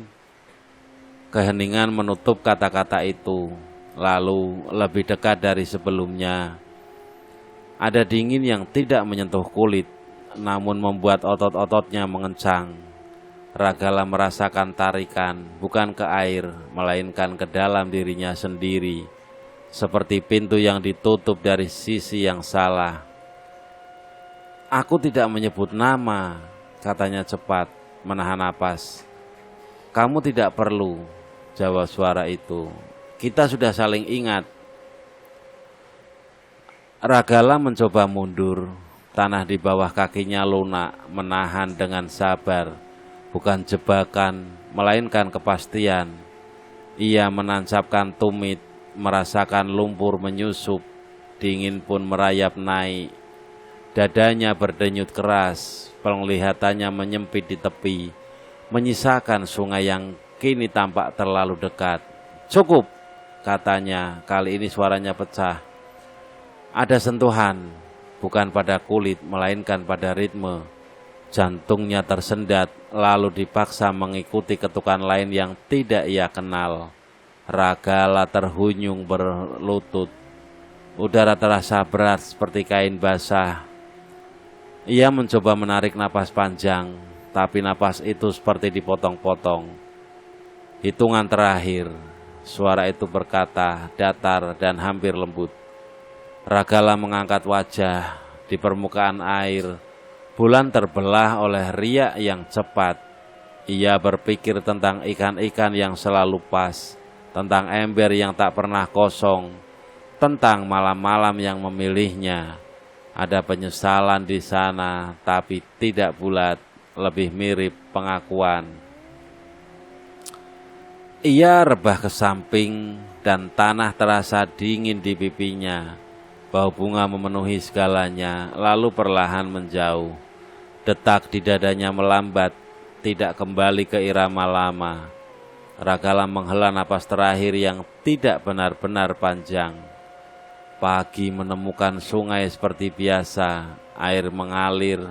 Keheningan menutup kata-kata itu. Lalu lebih dekat dari sebelumnya, ada dingin yang tidak menyentuh kulit, namun membuat otot-ototnya mengencang. Ragala merasakan tarikan, bukan ke air, melainkan ke dalam dirinya sendiri, seperti pintu yang ditutup dari sisi yang salah. "Aku tidak menyebut nama," katanya cepat, menahan napas. "Kamu tidak perlu," jawab suara itu. "Kita sudah saling ingat." Ragala mencoba mundur. Tanah di bawah kakinya lunak, menahan dengan sabar. Bukan jebakan, melainkan kepastian. Ia menancapkan tumit, merasakan lumpur menyusup, dingin pun merayap naik. Dadanya berdenyut keras, penglihatannya menyempit di tepi, menyisakan sungai yang kini tampak terlalu dekat. "Cukup," katanya, kali ini suaranya pecah. Ada sentuhan, bukan pada kulit, melainkan pada ritme. Jantungnya tersendat, lalu dipaksa mengikuti ketukan lain yang tidak ia kenal. Ragala terhunyung berlutut. Udara terasa berat seperti kain basah. Ia mencoba menarik napas panjang, tapi napas itu seperti dipotong-potong. Hitungan terakhir, suara itu berkata, datar dan hampir lembut. Ragala mengangkat wajah. Di permukaan air, bulan terbelah oleh riak yang cepat. Ia berpikir tentang ikan-ikan yang selalu pas, tentang ember yang tak pernah kosong, tentang malam-malam yang memilihnya. Ada penyesalan di sana, tapi tidak bulat, lebih mirip pengakuan. Ia rebah ke samping dan tanah terasa dingin di pipinya. Bau bunga memenuhi segalanya, lalu perlahan menjauh. Detak di dadanya melambat, tidak kembali ke irama lama. Ragala menghela napas terakhir yang tidak benar-benar panjang. Pagi menemukan sungai seperti biasa, air mengalir,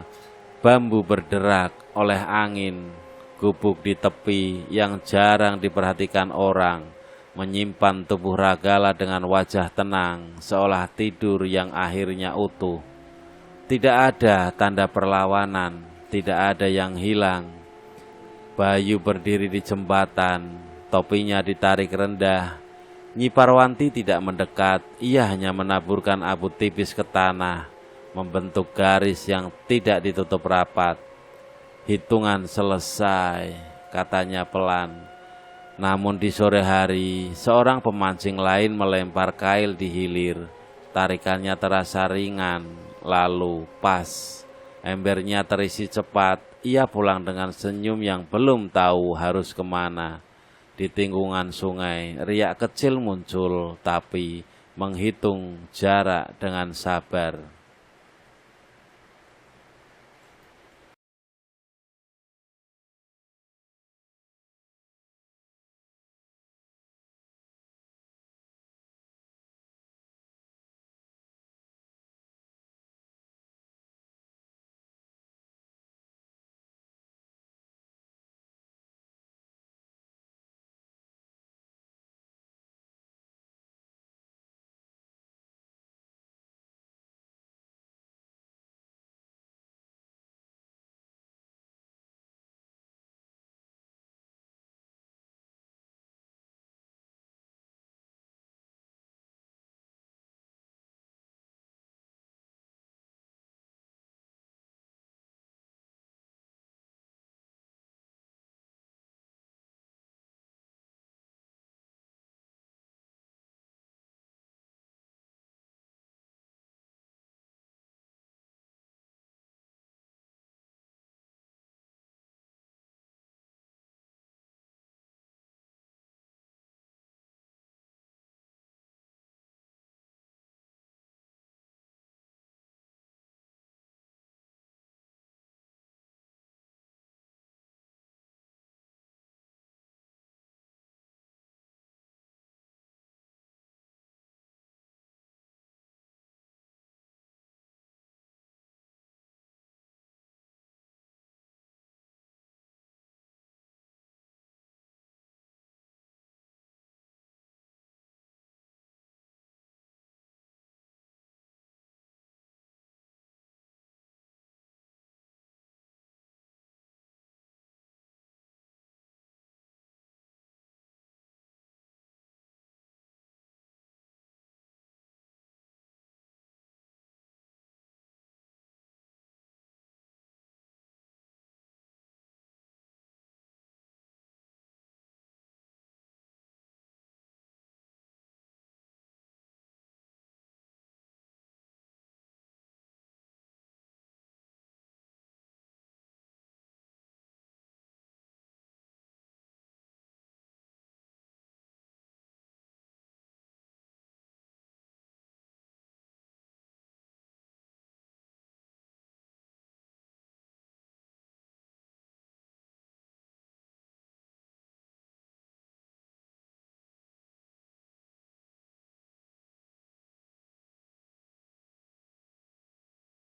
bambu berderak oleh angin, gubuk di tepi yang jarang diperhatikan orang, menyimpan tubuh Ragala dengan wajah tenang, seolah tidur yang akhirnya utuh. Tidak ada tanda perlawanan, tidak ada yang hilang. Bayu berdiri di jembatan, topinya ditarik rendah. Nyi Parwanti tidak mendekat, ia hanya menaburkan abu tipis ke tanah, membentuk garis yang tidak ditutup rapat. "Hitungan selesai," katanya pelan. Namun di sore hari, seorang pemancing lain melempar kail di hilir. Tarikannya terasa ringan, lalu pas. Embernya terisi cepat, ia pulang dengan senyum yang belum tahu harus kemana. Di tinggungan sungai, riak kecil muncul, tapi menghitung jarak dengan sabar.